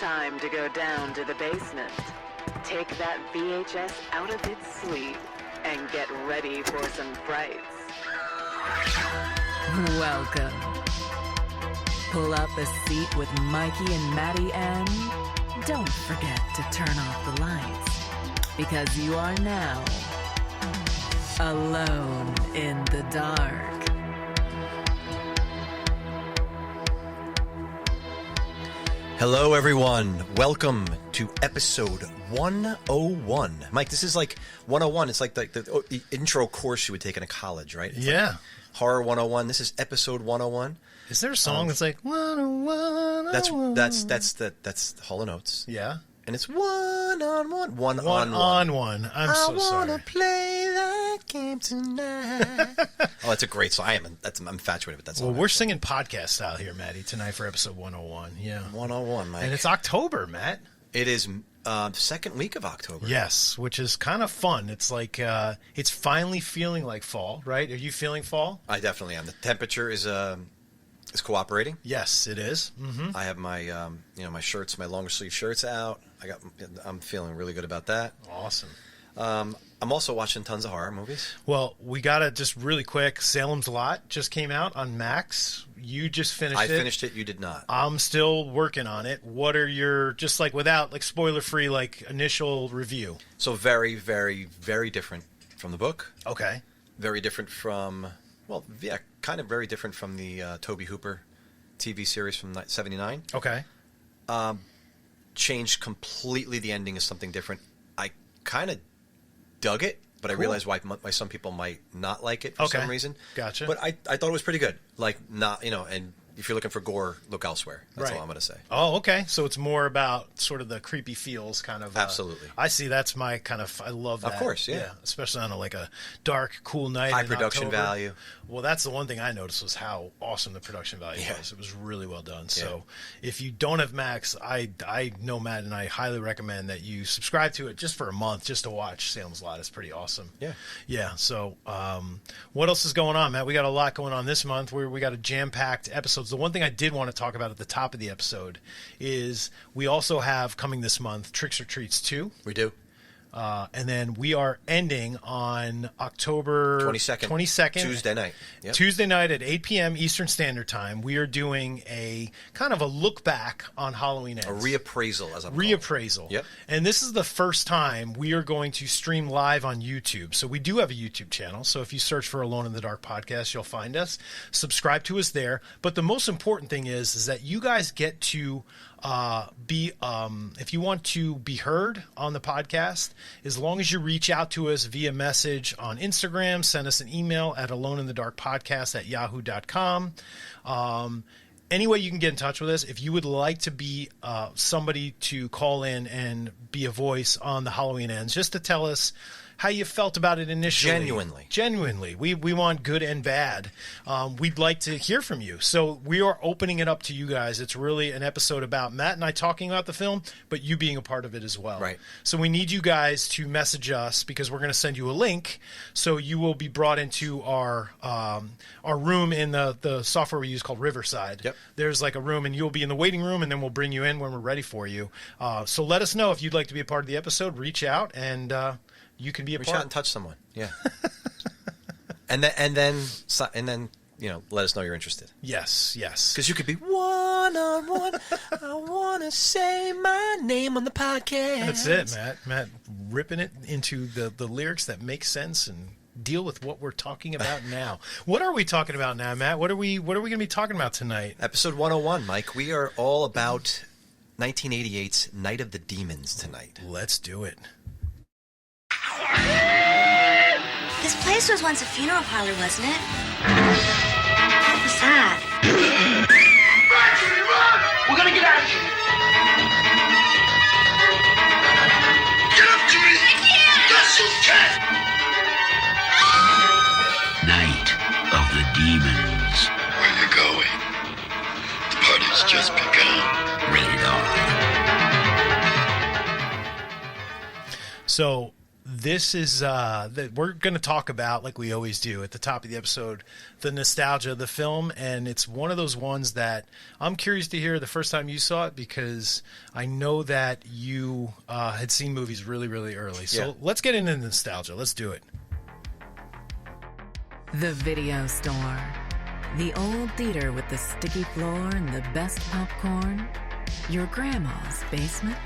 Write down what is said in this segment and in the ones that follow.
time to go down to the basement. Take that VHS out of its sleeve and get ready for some frights. Welcome. Pull up a seat with Mikey and Maddie, and don't forget to turn off the lights, because you are now alone in the dark. Hello, everyone. Welcome to episode 101. Mike, this is like 101. It's like the intro course you would take in a college, right? It's yeah. Like Horror 101. This is episode 101. Is there a song that's like 101? That's Hall & Oates. Yeah. And it's one on one. One on one. I'm so sorry. I wanna play that game tonight. Oh, that's a great song. I'm infatuated with that song. Well, we're singing podcast style here, Maddie, tonight for episode 101. Yeah. 101, Mike. And it's October, Matt. It is second week of October. Yes, which is kind of fun. It's like it's finally feeling like fall, right? Are you feeling fall? I definitely am. The temperature is cooperating. Yes, it is. Mm-hmm. I have my my shirts, my longer sleeve shirts out. I'm feeling really good about that. Awesome. I'm also watching tons of horror movies. Well, we got to just really quick. Salem's Lot just came out on Max. You just finished it. I finished it. You did not. I'm still working on it. What are your, just like without like spoiler free, like initial review? So very, very, very different from the book. Okay. Very different from, well, yeah, kind of very different from the Tobe Hooper TV series from '79. Okay. Changed completely. The ending is something different. I kind of dug it, but I realized why some people might not like it for some reason. Gotcha. But I thought it was pretty good. Like, not, and if you're looking for gore, look elsewhere. That's all I'm going to say. Oh, okay. So it's more about sort of the creepy feels kind of. Absolutely. I see. That's my kind of, I love that. Of course, yeah. Especially on like a dark, cool night. High production value. Well, that's the one thing I noticed was how awesome the production value was. It was really well done. Yeah. So if you don't have Max, I know Matt and I highly recommend that you subscribe to it just for a month just to watch Salem's Lot. It's pretty awesome. Yeah. Yeah. So what else is going on, Matt? We got a lot going on this month. We got a jam-packed episodes. The one thing I did want to talk about at the top of the episode is we also have coming this month Tricks or Treats 2. We do. And then we are ending on October 22nd. Tuesday night. Yep. Tuesday night at 8 p.m. Eastern Standard Time. We are doing a kind of a look back on Halloween Ends. A reappraisal, as I'm calling Reappraisal. Yep. And this is the first time we are going to stream live on YouTube. So we do have a YouTube channel. So if you search for Alone in the Dark Podcast, you'll find us. Subscribe to us there. But the most important thing is that you guys get to if you want to be heard on the podcast, as long as you reach out to us via message on Instagram, send us an email at aloneinthedarkpodcast@yahoo.com. Any way you can get in touch with us. If you would like to be somebody to call in and be a voice on the Halloween Ends, just to tell us how you felt about it initially. Genuinely. We want good and bad. We'd like to hear from you. So we are opening it up to you guys. It's really an episode about Matt and I talking about the film, but you being a part of it as well. Right. So we need you guys to message us because we're going to send you a link. So you will be brought into our room in the software we use called Riverside. Yep. There's like a room, and you'll be in the waiting room, and then we'll bring you in when we're ready for you. So let us know if you'd like to be a part of the episode. Reach out, and you can be a Reach part. out and touch someone. Yeah. and then let us know you're interested. Yes. Because you could be one-on-one. I want to say my name on the podcast. That's it, Matt. Ripping it into the lyrics that make sense and deal with what we're talking about now. What are we talking about now, Matt? What are we going to be talking about tonight? Episode 101, Mike. We are all about 1988's Night of the Demons tonight. Let's do it. This place was once a funeral parlor, wasn't it? What was that? Run! We're gonna get out of here! Get up, Judy! I can't! Yes, you can! Night of the Demons. Where you going? The party's just begun. Rated R. So this is we're going to talk about, like we always do at the top of the episode, the nostalgia of the film, and it's one of those ones that I'm curious to hear the first time you saw it, because I know that you had seen movies really, really early. So let's get into nostalgia. Let's do it. The video store. The old theater with the sticky floor and the best popcorn. Your grandma's basement.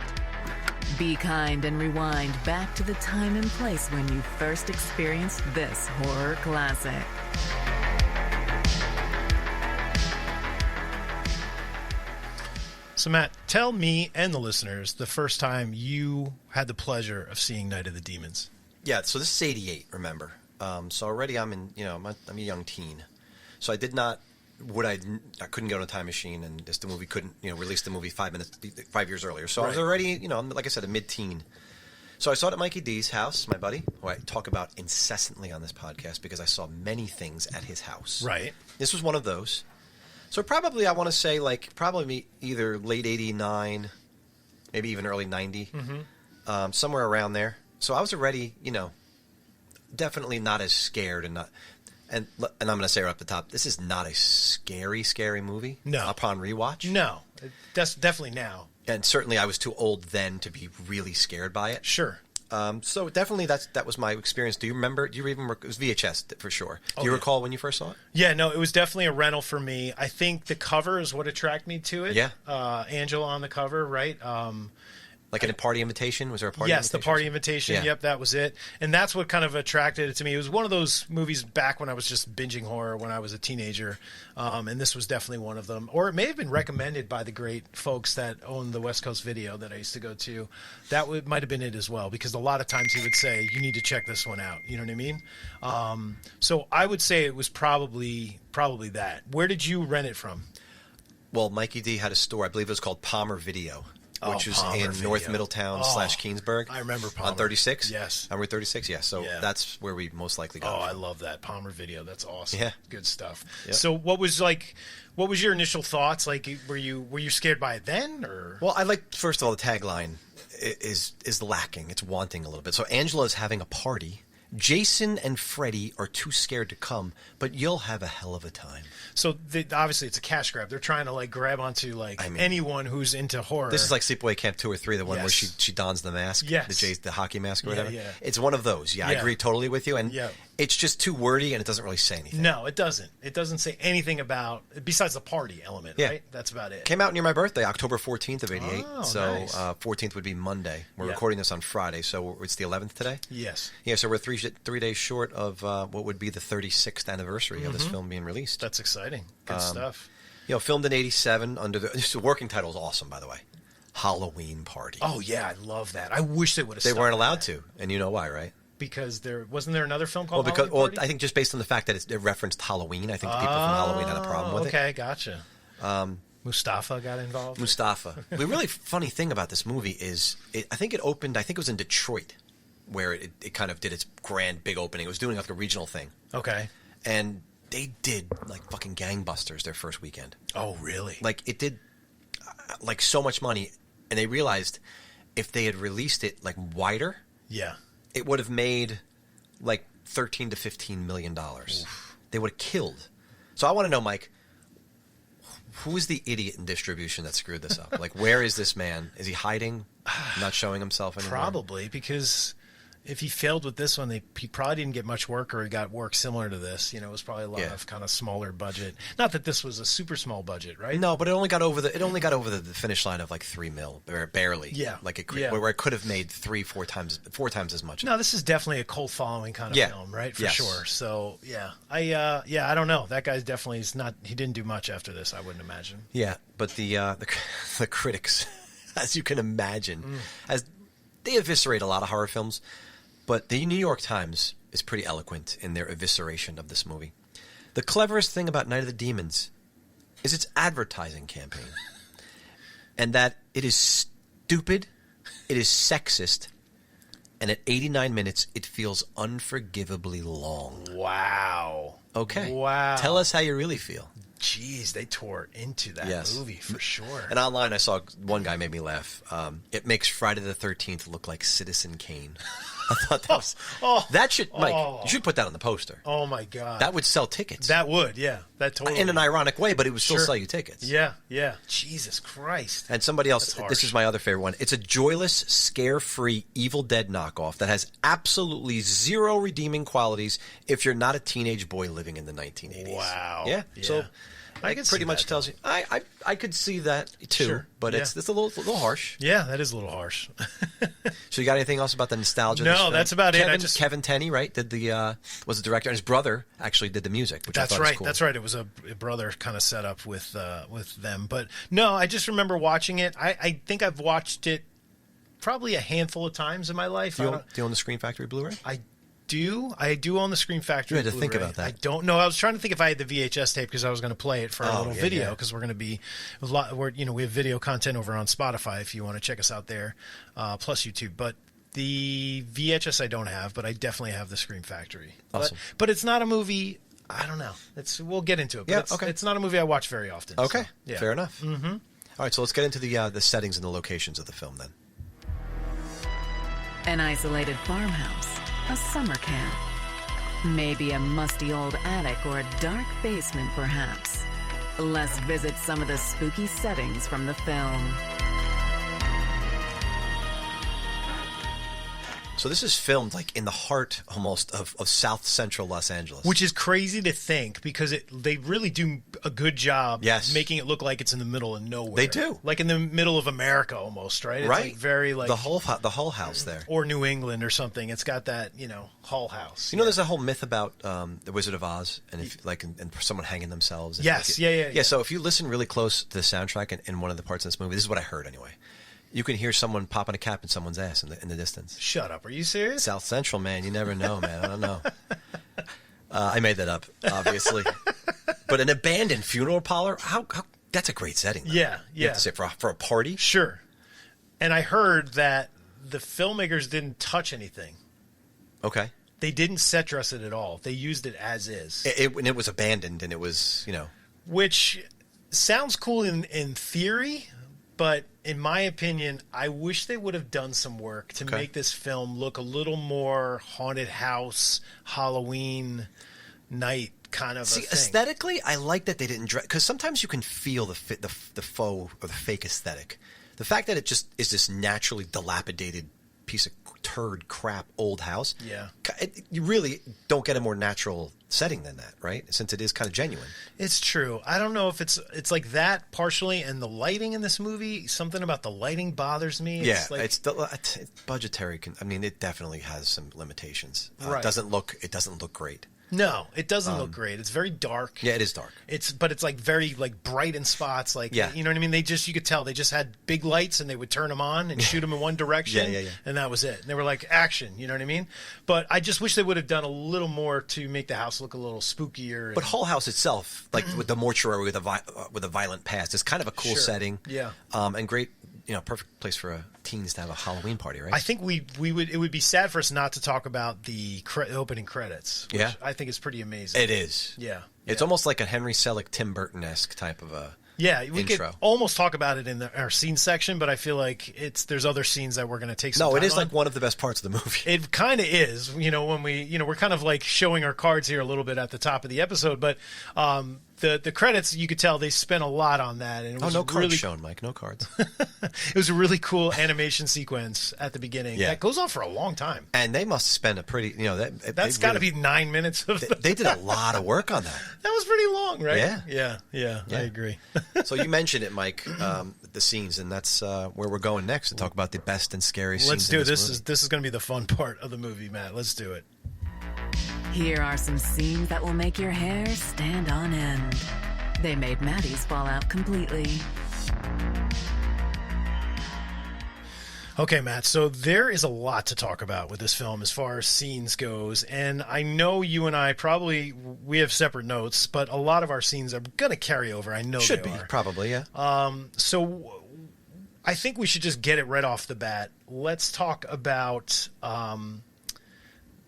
Be kind and rewind back to the time and place when you first experienced this horror classic. So, Matt, tell me and the listeners the first time you had the pleasure of seeing Night of the Demons. Yeah, so this is 88, remember. So already I'm a young teen. So I did not, I couldn't go to a time machine, and just the movie couldn't, release the movie 5 years earlier. So I was already, like I said, a mid-teen. So I saw it at Mikey D's house, my buddy, who I talk about incessantly on this podcast because I saw many things at his house. Right. This was one of those. So probably, I want to say, probably either late 89, maybe even early 90, somewhere around there. So I was already, definitely not as scared and I'm going to say right up the top, this is not a scary movie. No. Upon rewatch. No. That's definitely now. And certainly I was too old then to be really scared by it. Sure. So definitely that was my experience. Do you remember? It was VHS for sure. Do you recall when you first saw it? Yeah, no, it was definitely a rental for me. I think the cover is what attracted me to it. Yeah. Angela on the cover, right? Like a party invitation? Was there a party invitation? Yes, the party invitation. Yeah. Yep, that was it. And that's what kind of attracted it to me. It was one of those movies back when I was just binging horror when I was a teenager. And this was definitely one of them. Or it may have been recommended by the great folks that own the West Coast Video that I used to go to. That might have been it as well, because a lot of times he would say, you need to check this one out. You know what I mean? So I would say it was probably that. Where did you rent it from? Well, Mikey D had a store. I believe it was called Palmer Video. Which was Palmer in Video. North Middletown / Keensburg. I remember Palmer. On 36? Yes. On Route 36, yeah. So that's where we most likely got it I from. love that. Palmer Video. That's awesome. Yeah. Good stuff. Yep. So what was your initial thoughts? Like, were you scared by it then, or? Well, I like, first of all, the tagline is lacking. It's wanting a little bit. So Angela is having a party. Jason and Freddy are too scared to come, but you'll have a hell of a time. So obviously it's a cash grab. They're trying to grab onto anyone who's into horror. This is like Sleepaway Camp 2 or 3, the one where Yes. she dons the mask, Yes. the hockey mask or Yeah, whatever. yeah. It's one of those. Yeah, I Yeah. agree totally with you. And Yeah. it's just too wordy and it doesn't really say anything. No, it doesn't. It doesn't say anything about besides the party element, Yeah. right? That's about it. Came out near my birthday, October 14th of 88. Oh, so nice. 14th would be Monday. We're Yeah. recording this on Friday, so it's the 11th today? Yes. Yeah, so we're 3 days short of what would be the 36th anniversary of this film being released. That's exciting. Good stuff. Filmed in 87 under the working title is awesome, by the way. Halloween Party. Oh yeah, I love that. I wish they would have. They weren't allowed to, and you know why, right? Because wasn't there another film called Well, Halloween Party? I think just based on the fact that it referenced Halloween, I think the people from Halloween had a problem with Okay, gotcha. Mustafa got involved. it. Mustafa. The really funny thing about this movie is, I think it was in Detroit, where it kind of did its grand big opening. It was doing like a regional thing, Okay. and they did like fucking gangbusters their first weekend. Oh, really? Like it did, like so much money, and they realized if they had released it like wider, Yeah. it would have made like $13 to $15 million. They would have killed. So I want to know, Mike, who is the idiot in distribution that screwed this up? Like, where is this man? Is he hiding, not showing himself anymore? Probably, because if he failed with this one, he probably didn't get much work, or he got work similar to this. It was probably a lot of kind of smaller budget. Not that this was a super small budget, right? No, but it only got over the finish line of like $3 million, barely. Yeah. Like Yeah. where it could have made four times as much. No, this is definitely a cult following kind of Yeah. film, right? For Yes. sure. So yeah, I don't know. That guy's definitely he didn't do much after this, I wouldn't imagine. Yeah, but the critics, as you can imagine, as they eviscerate a lot of horror films, but the New York Times is pretty eloquent in their evisceration of this movie. The cleverest thing about Night of the Demons is its advertising campaign, and that it is stupid, it is sexist, and at 89 minutes, it feels unforgivably long. Wow. Okay. Wow. Tell us how you really feel. Jeez, they tore into that Yes. movie for sure. And online, I saw one guy made me laugh. It makes Friday the 13th look like Citizen Kane. I thought that was that should Mike. You should put that on the poster. Oh my God, that would sell tickets. That would, yeah, that totally in an ironic way, but it would still sell you tickets. Yeah, yeah. Jesus Christ. And somebody else. This is my other favorite one. It's a joyless, scare-free Evil Dead knockoff that has absolutely zero redeeming qualities if you're not a teenage boy living in the 1980s. Wow. Yeah. So. I It pretty much tells you. I could see that too, but it's a little harsh. Yeah, that is a little harsh. So you got anything else about the nostalgia? No, of this film? that's about it. Kevin Tenney, right? Did was the director, and his brother actually did the music, which I thought was cool. That's right. It was a brother kind of set up with them. But no, I just remember watching it. I think I've watched it probably a handful of times in my life. Do you own the Screen Factory Blu-ray? I do own the Screen Factory. You had to Blu-ray. think about that. I don't know. I was trying to think if I had the VHS tape because I was going to play it for a little video because we're going to be a lot. We have video content over on Spotify if you want to check us out there, plus YouTube. But the VHS I don't have, but I definitely have the Screen Factory. Awesome. But it's not a movie. I don't know. We'll get into it. But it's not a movie I watch very often. Okay, so, yeah. Fair enough. Mm-hmm. All right, so let's get into the settings and the locations of the film then. An isolated farmhouse, a summer camp, maybe a musty old attic or a dark basement perhaps. Let's visit some of the spooky settings from the film. So this is filmed like in the heart almost of South Central Los Angeles. Which is crazy to think because they really do a good job making it look like it's in the middle of nowhere. They do. Like in the middle of America almost, right? It's right. Like very like the Hull House there. Or New England or something. It's got that, Hull House. You know there's a whole myth about the Wizard of Oz and if and someone hanging themselves. Yes, yeah. So if you listen really close to the soundtrack in one of the parts of this movie, this is what I heard anyway. You can hear someone popping a cap in someone's ass in the distance. Shut up. Are you serious? South Central, man. You never know, man. I don't know. I made that up, obviously. But an abandoned funeral parlor, how that's a great setting. Though. Yeah. You have to say for a party? Sure. And I heard that the filmmakers didn't touch anything. Okay. They didn't set dress it at all. They used it as is. And it was abandoned, and it was, Which sounds cool in theory, but in my opinion, I wish they would have done some work to make this film look a little more haunted house, Halloween night kind of a thing. Aesthetically, I like that they didn't dress, because sometimes you can feel the faux or the fake aesthetic. The fact that it just is this naturally dilapidated piece of turd crap old house. Yeah. You really don't get a more natural setting than that, right? Since it is kind of genuine. It's true. I don't know if it's like that partially, and the lighting in this movie, something about the lighting bothers me. It's budgetary. It definitely has some limitations. Right. It doesn't look great. No, it doesn't look great. It's very dark. Yeah, it is dark. But it's like very like bright in spots. Like, you know what I mean? You could tell they just had big lights and they would turn them on and shoot them in one direction. Yeah. And that was it. And they were like action. You know what I mean? But I just wish they would have done a little more to make the house look a little spookier. But Hull House itself, like with the mortuary with a violent past, is kind of a cool setting. Yeah. And great. Perfect place for teens to have a Halloween party, right? I think it would be sad for us not to talk about the opening credits. Which I think is pretty amazing. It is. Yeah. It's almost like a Henry Selick, Tim Burton-esque type of a we intro. could almost talk about it in our scene section, but I feel like there's other scenes that we're going to take some time it is on. like one of the best parts of the movie. It kind of is, when we're kind of like showing our cards here a little bit at the top of the episode, but the credits, you could tell they spent a lot on that. And it was no cards really shown, Mike. No cards. It was a really cool animation sequence at the beginning. Yeah. That goes on for a long time. And they must spend a pretty, that's got to be 9 minutes of They did a lot of work on that. That was pretty long, right? Yeah. I agree. So you mentioned it, Mike, the scenes, and that's where we're going next to talk about the best and scariest Let's scenes do in it. this movie. This is going to be the fun part of the movie, Matt. Let's do it. Here are some scenes that will make your hair stand on end. They made Maddie's fall out completely. Okay, Matt, so there is a lot to talk about with this film as far as scenes goes, and I know you and I we have separate notes, but a lot of our scenes are going to carry over. I know Should they be, are. probably, yeah. So I think we should just get it right off the bat. Let's talk about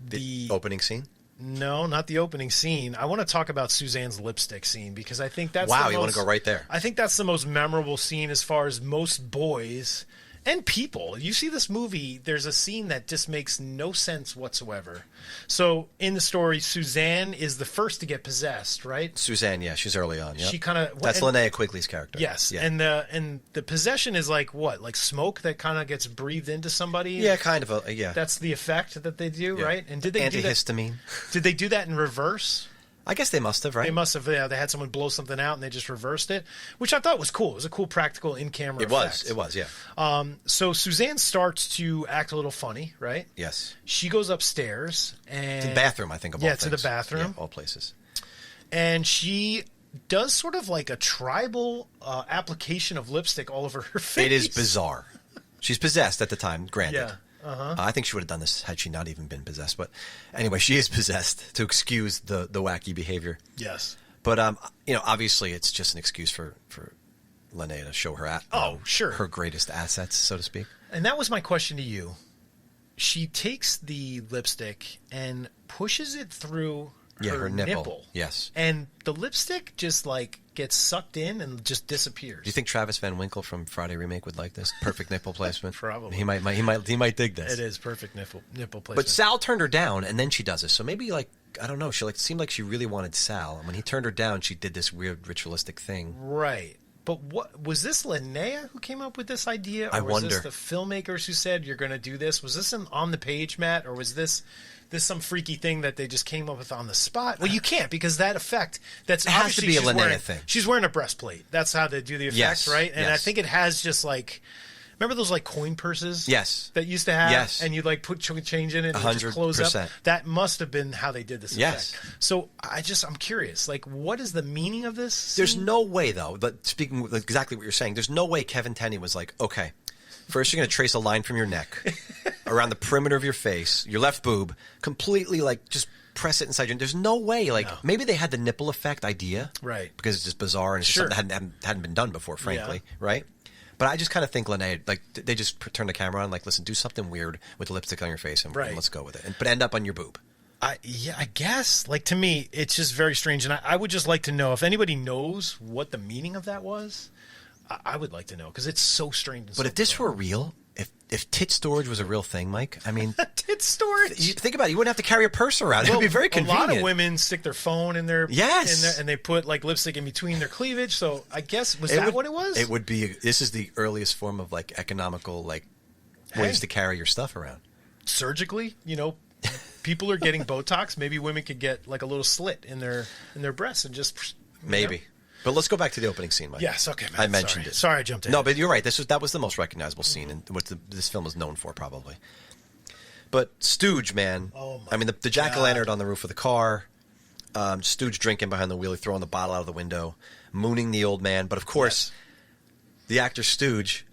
the opening scene? No, not the opening scene. I want to talk about Suzanne's lipstick scene because I think that's you want to go right there. I think that's the most memorable scene as far as most boys And people. You see this movie, there's a scene that just makes no sense whatsoever. So in the story, Suzanne is the first to get possessed, right? Suzanne, yeah, she's early on. Yep. She kind of... That's Linnea Quigley's character. Yes, yeah. and the possession is like what? Like smoke that kind of gets breathed into somebody? Yeah, kind of. Yeah. That's the effect that they do, Yeah. right? And did they do that? Antihistamine. Did they do that in reverse? I guess they must have, right? They must have. Yeah, they had someone blow something out and they just reversed it, which I thought was cool. It was a cool practical in-camera effect. It was, yeah. So Suzanne starts to act a little funny, right? Yes. She goes upstairs and To the bathroom, I think, of all things. to the bathroom. Yeah, all places. And she does sort of like a tribal application of lipstick all over her face. It is bizarre. She's possessed at the time, granted. Yeah. I think she would have done this had she not even been possessed. But anyway, she is possessed to excuse the wacky behavior. Yes. But obviously, it's just an excuse for Linnea to show her sure. her greatest assets, so to speak. And that was my question to you. She takes the lipstick and pushes it through her nipple. Yes. And the lipstick just like gets sucked in and just disappears. Do you think Travis Van Winkle from Friday Remake would like this? Perfect nipple placement. Probably. He might dig this. It is perfect nipple placement. But Sal turned her down, and then she does this. So maybe, like, I don't know. She seemed like she really wanted Sal, and when he turned her down, she did this weird ritualistic thing. Right. But what was this Linnea who came up with this idea, or I was wonder. this the filmmakers who said you're going to do this? Was this an on the page, Matt, or was this some freaky thing that they just came up with on the spot? Well, you can't, because that effect, that's it has to be a Linnea wearing, thing. She's wearing a breastplate. That's how they do the effect, Yes, right? And I yes. think it has just like, remember those like coin purses? Yes. That used to have? Yes. And you'd like put change in it and it would just close up? 100%. That must have been how they did this Yes. effect. So I'm curious, like, what is the meaning of this? There's scene? no way, though, but speaking of exactly what you're saying, there's no way Kevin Tenney was like, okay, first you're going to trace a line from your neck around the perimeter of your face, your left boob, completely, like, just press it inside your... There's no way, like, maybe they had the nipple effect idea. Right. Because it's just bizarre and it's just Sure. something that hadn't been done before, frankly, Yeah. right? But I just kind of think Linnea, like, they just turn the camera on, like, listen, do something weird with the lipstick on your face and Right. let's go with it. But end up on your boob. I guess. Like, to me, it's just very strange. And I would just like to know if anybody knows what the meaning of that was. I would like to know, because it's so strange. And But if this were real, if tit storage was a real thing, Mike, I mean... tit storage? You think about it, you wouldn't have to carry a purse around. It would be very convenient. A lot of women stick their phone in their... Yes. and they put, like, lipstick in between their cleavage. So I guess, was that what it was? It would be... This is the earliest form of, like, economical, like, ways to carry your stuff around. Surgically, people are getting Botox. Maybe women could get, like, a little slit in their breasts and just... Maybe. But let's go back to the opening scene, Mike. Yes, okay, man. I mentioned it. Sorry I jumped in. No, but you're right. That was the most recognizable scene and what this film is known for, probably. But Stooge, man. Oh, my I mean, the jack-o'-lantern on the roof of the car, Stooge drinking behind the wheel, throwing the bottle out of the window, mooning the old man. But, of course, the actor Stooge,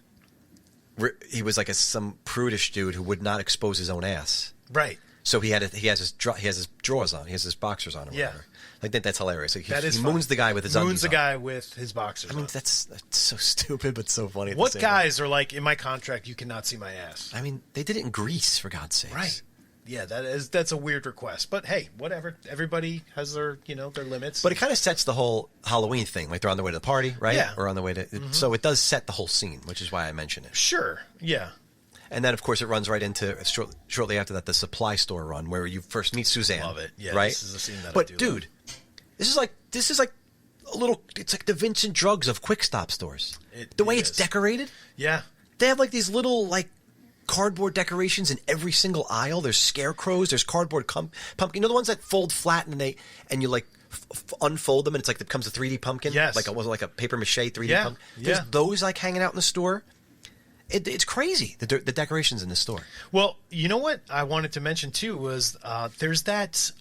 he was like some prudish dude who would not expose his own ass. Right. So he has his drawers on. He has his boxers on or Yeah. whatever. I think that's hilarious. Like, That is he funny. moons the guy with his Moons undies the on. guy with his boxers I mean, on. that's so stupid, but so funny. At What the same guys are like, in my contract, you cannot see my ass? time. I mean, they did it in Greece, for God's sakes. Right. Yeah, that's a weird request. But hey, whatever. Everybody has their limits. But it kind of sets the whole Halloween thing. Like they're on their way to the party, right? Yeah. Or on the way to. So it does set the whole scene, which is why I mention it. Sure. Yeah. And then, of course, it runs right into shortly after that the supply store run where you first meet Suzanne. Love it. Yeah, right. this is a scene that I But do dude, love. this is like a little. It's like the Vincent Drugs of quick stop stores. The way it's is. decorated. Yeah. They have like these little like cardboard decorations in every single aisle. There's scarecrows. There's cardboard pumpkin. You know the ones that fold flat and you like unfold them and it's like it becomes a 3D pumpkin. Yes. Like it wasn't like a paper mache 3D Yeah, pumpkin. yeah. There's those like hanging out in the store. It's crazy the decorations in the store. Well, you know what I wanted to mention too was there's that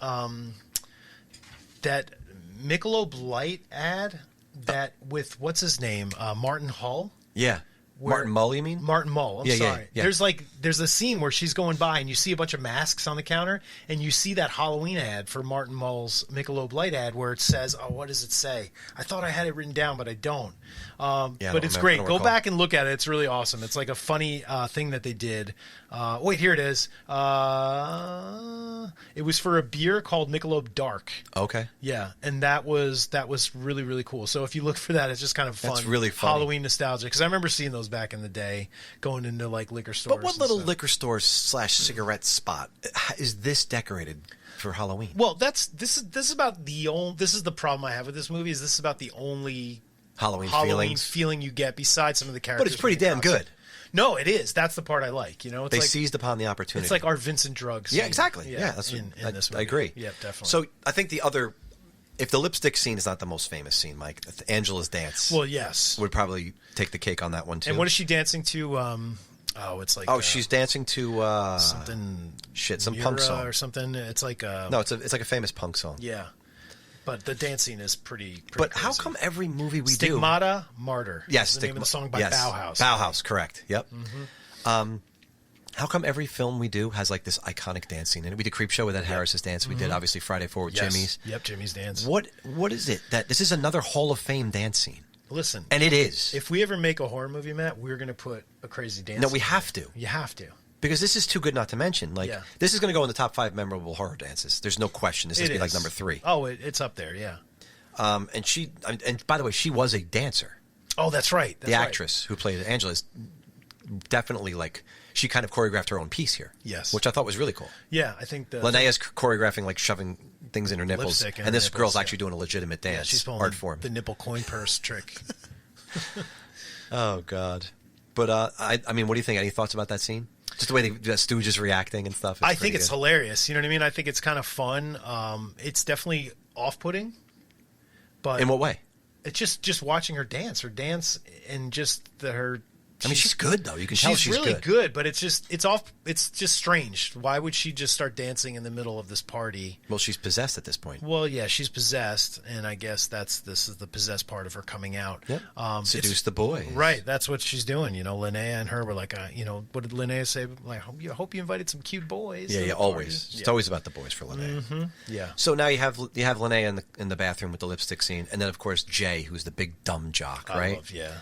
Michelob Light ad that with what's his name Martin Hull. Yeah. Martin Mull, you mean? Martin Mull. I'm Yeah, yeah, sorry. yeah. There's a scene where she's going by and you see a bunch of masks on the counter and you see that Halloween ad for Martin Mull's Michelob Light ad where it says, oh, what does it say? I thought I had it written down, but I don't. I But don't it's remember. I great. don't Go recall. back and look at it. It's really awesome. It's like a funny thing that they did. Wait, here it is. It was for a beer called Michelob Dark. Okay. Yeah, and that was really, really cool. So if you look for that, it's just kind of fun. That's really funny. Halloween nostalgia, because I remember seeing those back in the day, going into like liquor stores. But what and little stuff. liquor store / cigarette spot is this decorated for Halloween? Well, this is about the only. This is the problem I have with this movie. Is this is about the only Halloween feelings. feeling you get besides some of the characters. But it's pretty from the damn costume. good. No, it is. That's the part I like. It's They like, seized upon the opportunity. It's like our Vincent drugs. Yeah, exactly. Yeah, that's in this I movie. agree. Yeah, definitely. So I think if the lipstick scene is not the most famous scene, Mike, Angela's dance well, yes. would probably take the cake on that one too. And what is she dancing to? It's like she's dancing to something some Mira punk song or something. It's like No, it's like a famous punk song. yeah. But the dancing is pretty But how crazy. come every movie we do? Stigmata Martyr. Yes, is the name of the song by yes. Bauhaus. Bauhaus, correct. Yep. How come every film we do has like this iconic dance scene? And we did Creepshow with Ed Harris's dance. We did obviously Friday 4 with Yes. Jimmy's. Yep, Jimmy's dance. What is it that this is another Hall of Fame dance scene? Listen, And it is. if we ever make a horror movie, Matt, we're going to put a crazy dance. No, we scene have in. to. You have to. Because this is too good not to mention. Like Yeah. this is going to go in the top 5 memorable horror dances. There's no question. This is It going to be like is. number 3. Oh, it's up there. Yeah. And by the way, she was a dancer. Oh, that's right. That's The right. actress who played Angela is definitely like she kind of choreographed her own piece here. Yes. Which I thought was really cool. Yeah, I think the Linnea's choreographing like shoving things in her nipples, Lipstick in and her this nipples, girl's yeah. actually doing a legitimate yeah, dance she's pulling art form. the nipple coin purse trick. Oh God! But I mean, what do you think? Any thoughts about that scene? Just the way the Stooges reacting and stuff. I think it's good. hilarious. You know what I mean? I think it's kind of fun. It's definitely off-putting, but In what way? it's just watching her dance, and just her. I mean, she's good though. You can tell she's really good. good, but it's just strange. Why would she just start dancing in the middle of this party? Well, she's possessed at this point. Well, yeah, she's possessed, and I guess this is the possessed part of her coming out. Yep. Seduce it's- the boys. Right, that's what she's doing. Linnea and her were like, what did Linnea say? Like, I hope you invited some cute boys. Yeah, to yeah. the party." Always. It's always about the boys for Linnea. Mm-hmm. Yeah. So now you have Linnea in the bathroom with the lipstick scene, and then of course Jay, who's the big dumb jock, I right? love, yeah.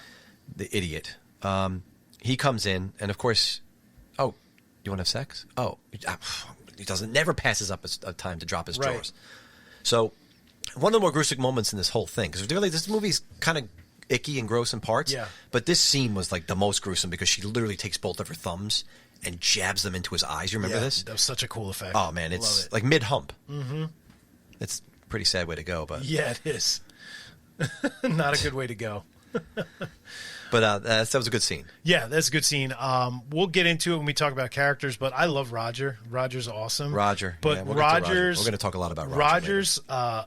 The idiot. He comes in, and of course, oh, you want to have sex? Oh, he never passes up a time to drop his Right. drawers. So, one of the more gruesome moments in this whole thing, because really this movie's kind of icky and gross in parts, Yeah. but this scene was like the most gruesome because she literally takes both of her thumbs and jabs them into his eyes. You remember Yeah, this? That was such a cool effect. Oh man, Love it's it. like mid hump. Mm-hmm. It's a pretty sad way to go, but Yeah, it is. Not a good way to go. that was a good scene. Yeah, that's a good scene. We'll get into it when we talk about characters, but I love Roger. Roger's awesome. Roger. But Yeah, we'll get to Roger. Roger's We're going to talk a lot about Roger Roger's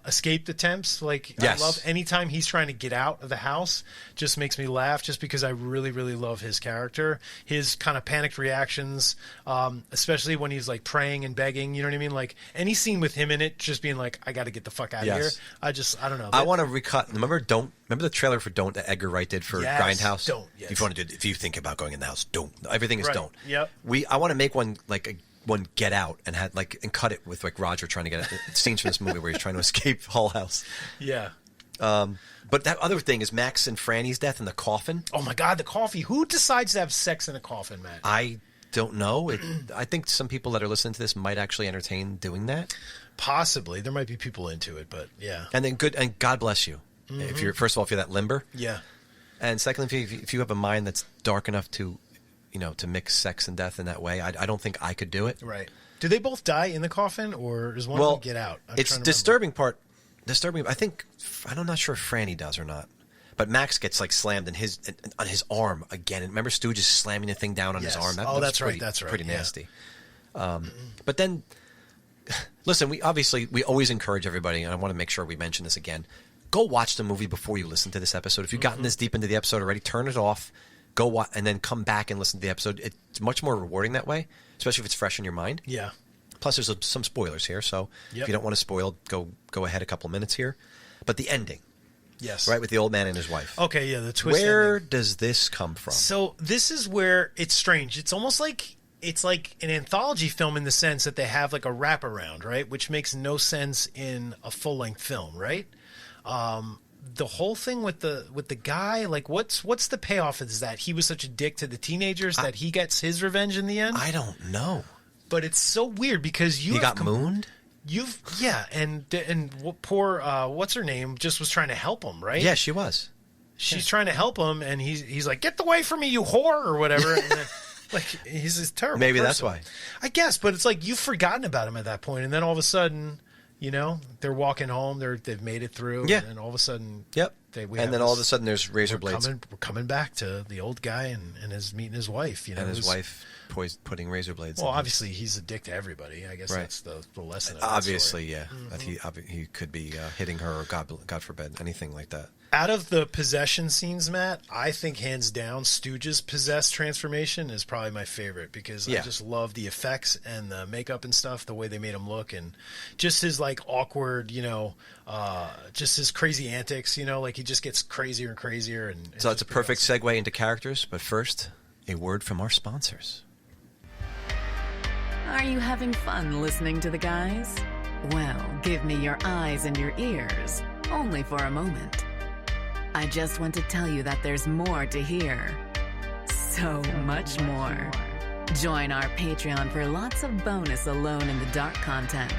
escaped attempts. Like, Yes. I love anytime he's trying to get out of the house, just makes me laugh just because I really, really love his character. His kind of panicked reactions, especially when he's like praying and begging, you know what I mean? Like any scene with him in it, just being like, I got to get the fuck out of Yes. here. I don't know. I want to recut. Remember the trailer for Don't that Edgar Wright did for Yes, Grindhouse? Don't, yes. If you think about going in the house, don't. Everything is Right, don't. yep. I want to make one one Get Out and and cut it with like Roger trying to get scenes from this movie where he's trying to escape Hull House. Yeah. But that other thing is Max and Franny's death in the coffin. Oh my God, the coffee. Who decides to have sex in a coffin, Matt? I don't know. I think some people that are listening to this might actually entertain doing that. Possibly. There might be people into it, but yeah. And then God bless you. If you're first of all, if you're that limber. Yeah. And secondly, if you have a mind that's dark enough to, to mix sex and death in that way, I don't think I could do it. Right. Do they both die in the coffin, or does one of them get out? I'm It's trying to disturbing. I think I'm not sure if Franny does or not, but Max gets like slammed on his arm again. And remember, Stooge is slamming the thing down on his Yes. arm. That Oh, was that's right, pretty, that's right, Pretty yeah. nasty. But then, listen, we always encourage everybody, and I want to make sure we mention this again. Go watch the movie before you listen to this episode. If you've gotten this deep into the episode already, turn it off. Go watch, and then come back and listen to the episode. It's much more rewarding that way, especially if it's fresh in your mind. Yeah. Plus, there's some spoilers here, so Yep. if you don't want to spoil, go ahead a couple minutes here. But the ending, Yes. right, with the old man and his wife. Okay, yeah, the twist Where ending. does this come from? So this is where it's strange. It's almost like it's like an anthology film in the sense that they have like a wraparound, right? Which makes no sense in a full-length film, right? The whole thing with the guy, like what's the payoff is that he was such a dick to the teenagers that he gets his revenge in the end? I don't know. But it's so weird because He got mooned? poor what's her name just was trying to help him, right? Yeah, she was. She's trying to help him, and he's like, "Get away from me, you whore," or whatever. And then, like, he's this terrible. Maybe person. that's why. I guess, but it's like you've forgotten about him at that point, and then all of a sudden, they're walking home. They've made it through. Yeah. And all of a sudden, Yep. And then all of a sudden, there's razor blades. We're coming back to the old guy and meeting his wife. And his wife putting razor blades. Well, in obviously, he's a dick to everybody. I guess that's the lesson. Of obviously, that yeah. That he could be hitting her, or God forbid, anything like that. Out of the possession scenes, Matt, I think hands down, Stooge's possessed transformation is probably my favorite because I just love the effects and the makeup and stuff, the way they made him look, and just his like awkward, just his crazy antics, like he just gets crazier and crazier. And so it's a perfect segue into characters, but first, a word from our sponsors. Are you having fun listening to the guys? Well, give me your eyes and your ears, only for a moment. I just want to tell you that there's more to hear. So much more. Join our Patreon for lots of bonus Alone in the Dark content.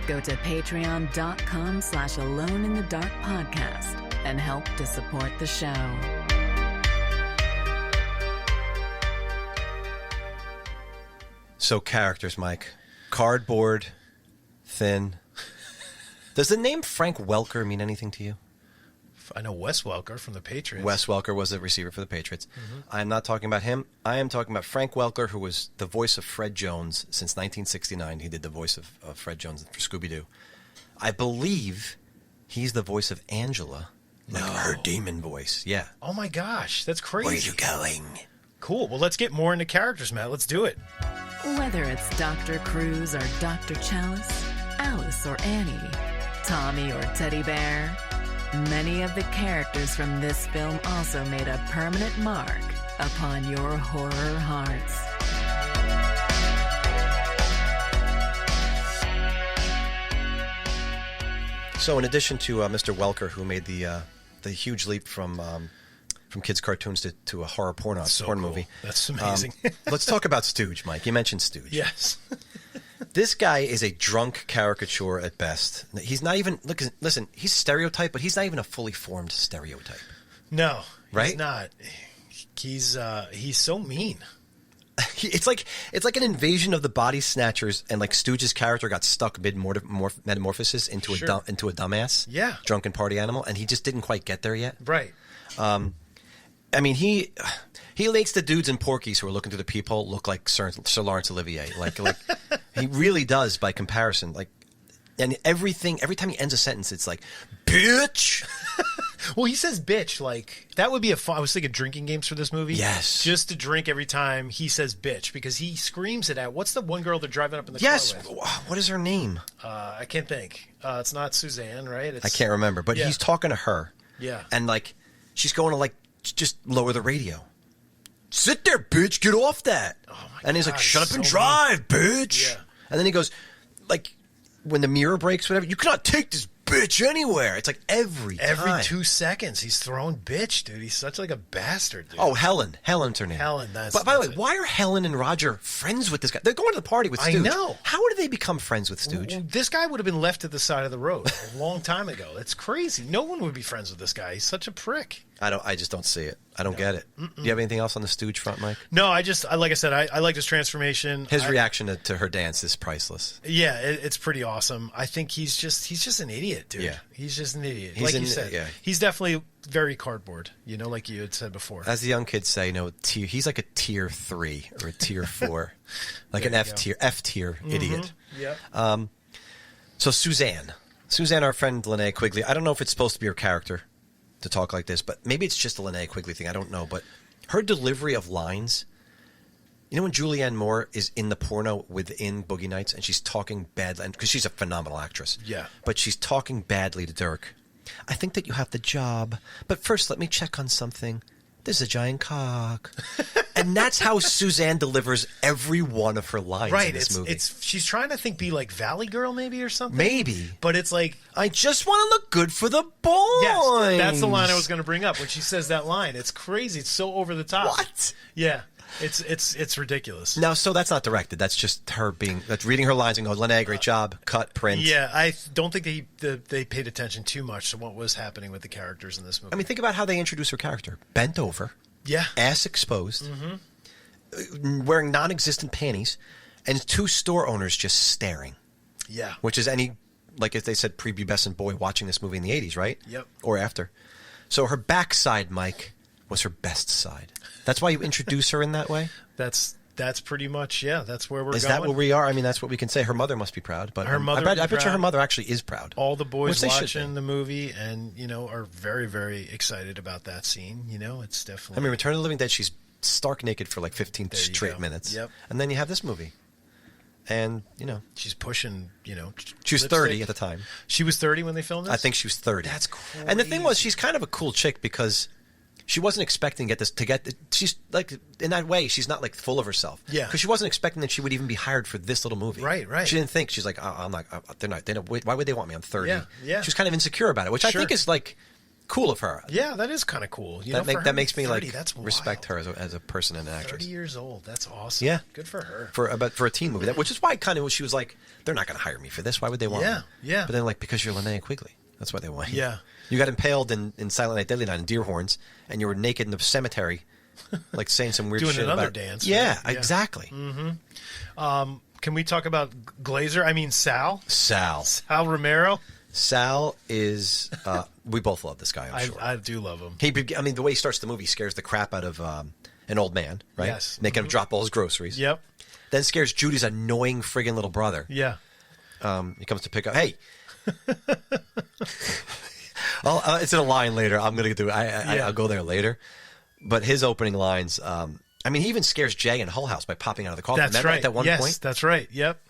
Go to patreon.com/Alone in the Dark podcast and help to support the show. So characters, Mike. Cardboard, thin. Does the name Frank Welker mean anything to you? I know Wes Welker from the Patriots. Wes Welker was a receiver for the Patriots. I'm not talking about him. I am talking about Frank Welker, who was the voice of Fred Jones since 1969. He did the voice of Fred Jones for Scooby-Doo. I believe he's the voice of Angela. Like her demon voice. Yeah. Oh my gosh, that's crazy. Where are you going? Cool. Well, let's get more into characters, Matt. Let's do it. Whether it's Dr. Cruz or Dr. Chalice, Alice or Annie, Tommy or Teddy Bear, many of the characters from this film also made a permanent mark upon your horror hearts. So, in addition to Mr. Welker, who made the huge leap from kids' cartoons to a horror porn movie, that's amazing. Let's talk about Stooge, Mike. You mentioned Stooge. Yes. This guy is a drunk caricature at best. He's not even listen. He's stereotype, but he's not even a fully formed stereotype. No, right? He's not. He's so mean. It's like an invasion of the body snatchers, and like Stooge's character got stuck mid metamorphosis into a dumbass, drunken party animal, and he just didn't quite get there yet. Right. I mean, he makes the dudes in Porky's who are looking through the peephole look like Sir Laurence Olivier. Like he really does by comparison. Like, and every time he ends a sentence, it's like, bitch. Well, he says bitch. Like, that would be a fun. I was thinking drinking games for this movie. Yes. Just to drink every time he says bitch, because he screams it at. What's the one girl they're driving up in the car with? What is her name? I can't think. It's not Suzanne, right? I can't remember, but he's talking to her. Yeah. And like, she's going to like, just lower the radio. Sit there, bitch. Get off that. Oh my and he's God, like, shut up and drive, bitch. Yeah. And then he goes, like, when the mirror breaks, whatever, you cannot take this bitch anywhere. It's like every time. Every 2 seconds, he's throwing bitch, dude. He's such like a bastard, dude. Oh, Helen. Helen's her name. Helen, that's But by the way, why are Helen and Roger friends with this guy? They're going to the party with Stooge. I know. How did they become friends with Stooge? Well, this guy would have been left at the side of the road a long time ago. That's crazy. No one would be friends with this guy. He's such a prick. I just don't see it. I don't get it. Do you have anything else on the Stooge front, Mike? No, like I said, I like his transformation. His reaction to her dance is priceless. Yeah, it's pretty awesome. I think he's just an idiot, dude. Yeah. He's just an idiot. You said, he's definitely very cardboard, like you had said before. As the young kids say, he's like a tier 3 or a tier 4. Like an F tier idiot. Yeah. So Suzanne, our friend Linnea Quigley, I don't know if it's supposed to be her character to talk like this, but maybe it's just a Linnea Quigley thing. I don't know, but her delivery of lines. You know when Julianne Moore is in the porno within Boogie Nights and she's talking badly, because she's a phenomenal actress. Yeah. But she's talking badly to Dirk. I think that you have the job, but first let me check on something. There's a giant cock. And that's how Suzanne delivers every one of her lines in this movie. She's trying to be like Valley Girl maybe or something. Maybe. But it's like, I just want to look good for the boys. Yes, that's the line I was going to bring up when she says that line. It's crazy. It's so over the top. What? Yeah. It's ridiculous. No, so that's not directed. That's just her that's reading her lines and going, Linnea, great job. Cut, print. Yeah, I don't think they paid attention too much to what was happening with the characters in this movie. I mean, think about how they introduce her character. Bent over. Yeah. Ass exposed. Wearing non-existent panties. And 2 store owners just staring. Yeah. Which is like if they said prepubescent boy watching this movie in the 80s, right? Yep. Or after. So her backside, Mike, was her best side. That's why you introduce her in that way? That's pretty much, that's where we're going. Is that where we are? I mean, that's what we can say. Her mother must be proud. But her mother I bet you her mother actually is proud. All the boys Which watching the movie and, are very, very excited about that scene. It's definitely... I mean, Return of the Living Dead, she's stark naked for like 15 There you straight go. minutes. Yep. And then you have this movie. And, she's pushing, she was lipstick. 30 at the time. She was 30 when they filmed this? I think she was 30. That's crazy. And the thing was, she's kind of a cool chick because she wasn't expecting she's like, in that way, she's not like full of herself. Yeah. Because she wasn't expecting that she would even be hired for this little movie. Right. She didn't think, she's like, oh, I'm not, why would they want me? I'm 30. Yeah. She was kind of insecure about it, which I think is like cool of her. Yeah, that is kind of cool. That makes me 30, like that's respect wild. her as a person and an actress. 30 years old. That's awesome. Yeah. Good for her. For a teen movie, which is why kind of she was like, they're not going to hire me for this. Why would they want me? Yeah. But then like, because you're Linnea Quigley. That's why they want you. Yeah. You got impaled in Silent Night, Deadly Night in deer horns, and you were naked in the cemetery, like saying some weird Doing shit another about dance. Yeah, right? exactly. Can we talk about Glazer? I mean, Sal Sal Romero. Sal is. We both love this guy. I'm sure. I do love him. I mean, the way he starts the movie scares the crap out of an old man, right? Yes. Making him drop all his groceries. Yep. Then scares Judy's annoying friggin' little brother. Yeah. He comes to pick up. Hey. It's in a line later. I'm gonna do. I'll go there later. But his opening lines. I mean, he even scares Jay in Hull House by popping out of the coffin. That's Remember right. at that one yes, point? that's right. Yep.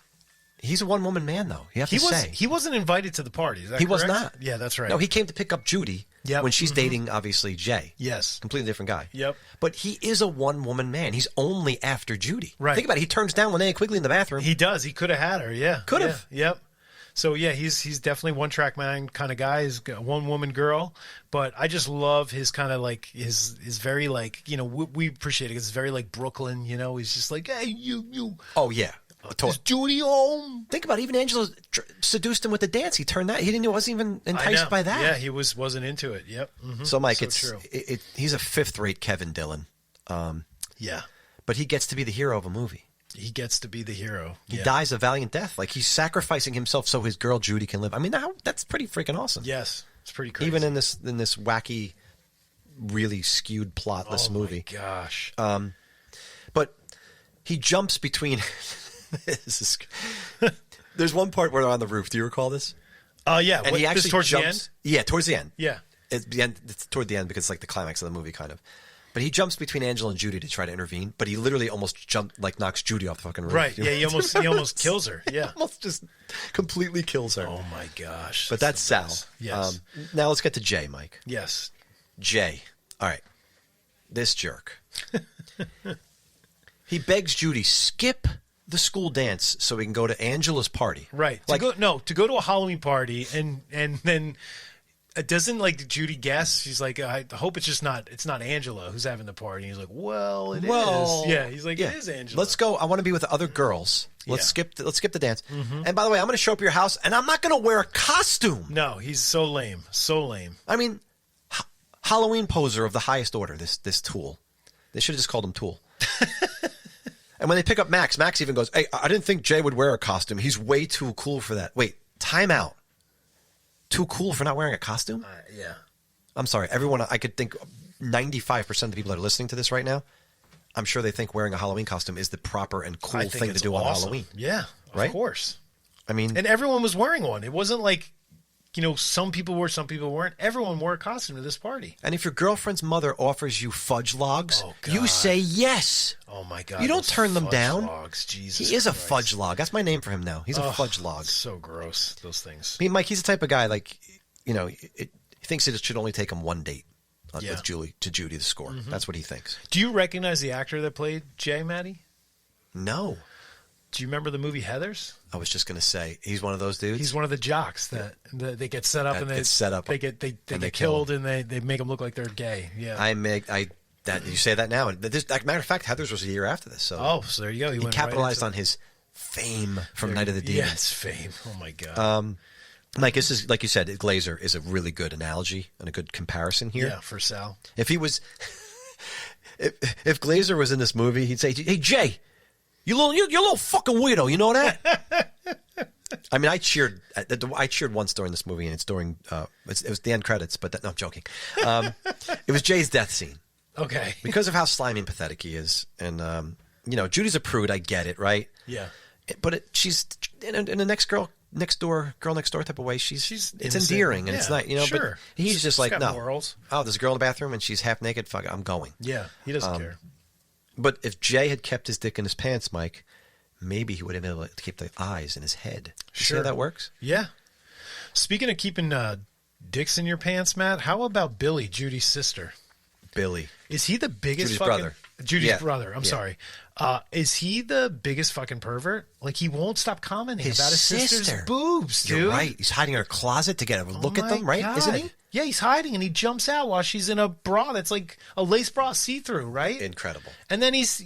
He's a one-woman man, though. You have to say. He wasn't invited to the party. Is that He was correct? not. Yeah, that's right. No, he came to pick up Judy Yep. when she's dating, obviously, Jay. Yes. Completely different guy. Yep. But he is a one-woman man. He's only after Judy. Right. Think about it. He turns down Linnea Quigley in the bathroom. He does. He could have had her. Yeah. Could have. Yeah. Yep. So yeah, he's definitely one track mind kind of guy. He's a one woman girl, but I just love his kind of like his very like we appreciate it. It's very like Brooklyn. He's just like, hey, you. Oh yeah. Is Judy home? Think about it. Even Angela seduced him with the dance. He turned that. He wasn't even enticed by that. Yeah, he wasn't into it. Yep. Mm-hmm. So Mike, true. He's a fifth-rate Kevin Dillon. Yeah. But he gets to be the hero of a movie. He gets to be the hero. He dies a valiant death. Like he's sacrificing himself so his girl Judy can live. I mean, that's pretty freaking awesome. Yes, it's pretty crazy. Even in this wacky, really skewed plotless movie. Oh my gosh. But he jumps between. There's one part where they're on the roof. Do you recall this? Yeah. And he actually towards jumps. the end? Yeah, towards the end. Yeah. It's the end. It's toward the end because it's like the climax of the movie, kind of. But he jumps between Angela and Judy to try to intervene. But he literally almost knocks Judy off the fucking roof. Right. Yeah. He almost kills her. Yeah. Almost just completely kills her. Oh my gosh. But that's Sal. Yes. Now let's get to Jay, Mike. Yes. Jay. All right. This jerk. He begs Judy, skip the school dance so we can go to Angela's party. Right. To go to a Halloween party and then doesn't like Judy guess? She's like, I hope it's not Angela who's having the party. And he's like, well, it is. Yeah. He's like, it is Angela. Let's go. I want to be with the other girls. Let's skip the dance. Mm-hmm. And by the way, I'm going to show up at your house and I'm not going to wear a costume. No, he's so lame. So lame. I mean, Halloween poser of the highest order, this Tool. They should have just called him Tool. And when they pick up Max even goes, hey, I didn't think Jay would wear a costume. He's way too cool for that. Wait, time out. Too cool for not wearing a costume? Yeah. I'm sorry. Everyone, I could think 95% of the people that are listening to this right now, I'm sure they think wearing a Halloween costume is the proper and cool thing to do on Halloween. Yeah, right? Of course. I mean, and everyone was wearing one. It wasn't like, some people were, some people weren't. Everyone wore a costume to this party. And if your girlfriend's mother offers you fudge logs, God. you say yes. Oh, my God. You don't turn them down. Logs. Jesus he is Christ. a fudge log. That's my name for him now. He's a fudge log. So gross, those things. I mean, Mike, he's the type of guy, like, he thinks it should only take him one date with Judy to score. Mm-hmm. That's what he thinks. Do you recognize the actor that played Jay, Maddie? No. Do you remember the movie Heathers? I was just going to say, he's one of those dudes. He's one of the jocks that they get set up and they get killed and they make them look like they're gay. Yeah. I That you say that now, and this, matter of fact, Heathers was a year after this. So so there you go. he went capitalized right on his fame from Night of the Demons. Yes, fame. Oh my god. Like this is like you said, Glazer is a really good analogy and a good comparison here. Yeah, for Sal. If he was, if Glazer was in this movie, he'd say, "Hey Jay, you little fucking weirdo, you know that?" I mean, I cheered once during this movie, and it's during it was the end credits. But no, I'm joking. It was Jay's death scene. Okay. Because of how slimy and pathetic he is, and Judy's a prude. I get it, right? Yeah. But she's in the girl next door type of way. She's it's innocent. endearing, and it's not, Sure. But he's just like, got no. morals. Oh, there's a girl in the bathroom and she's half naked. Fuck it, I'm going. Yeah, he doesn't care. But if Jay had kept his dick in his pants, Mike, maybe he would have been able to keep the eyes in his head. You see how that works? Yeah. Speaking of keeping dicks in your pants, Matt, how about Billy, Judy's sister? Billy. Is he the biggest Judy's fucking brother. Judy's Yeah. brother? I'm sorry. Is he the biggest fucking pervert? Like, he won't stop commenting about his sister's boobs, dude. You're right. He's hiding in her closet to get a look at them, right? God. Isn't he? Yeah, he's hiding, and he jumps out while she's in a bra that's like a lace bra see-through, right? Incredible. And then he's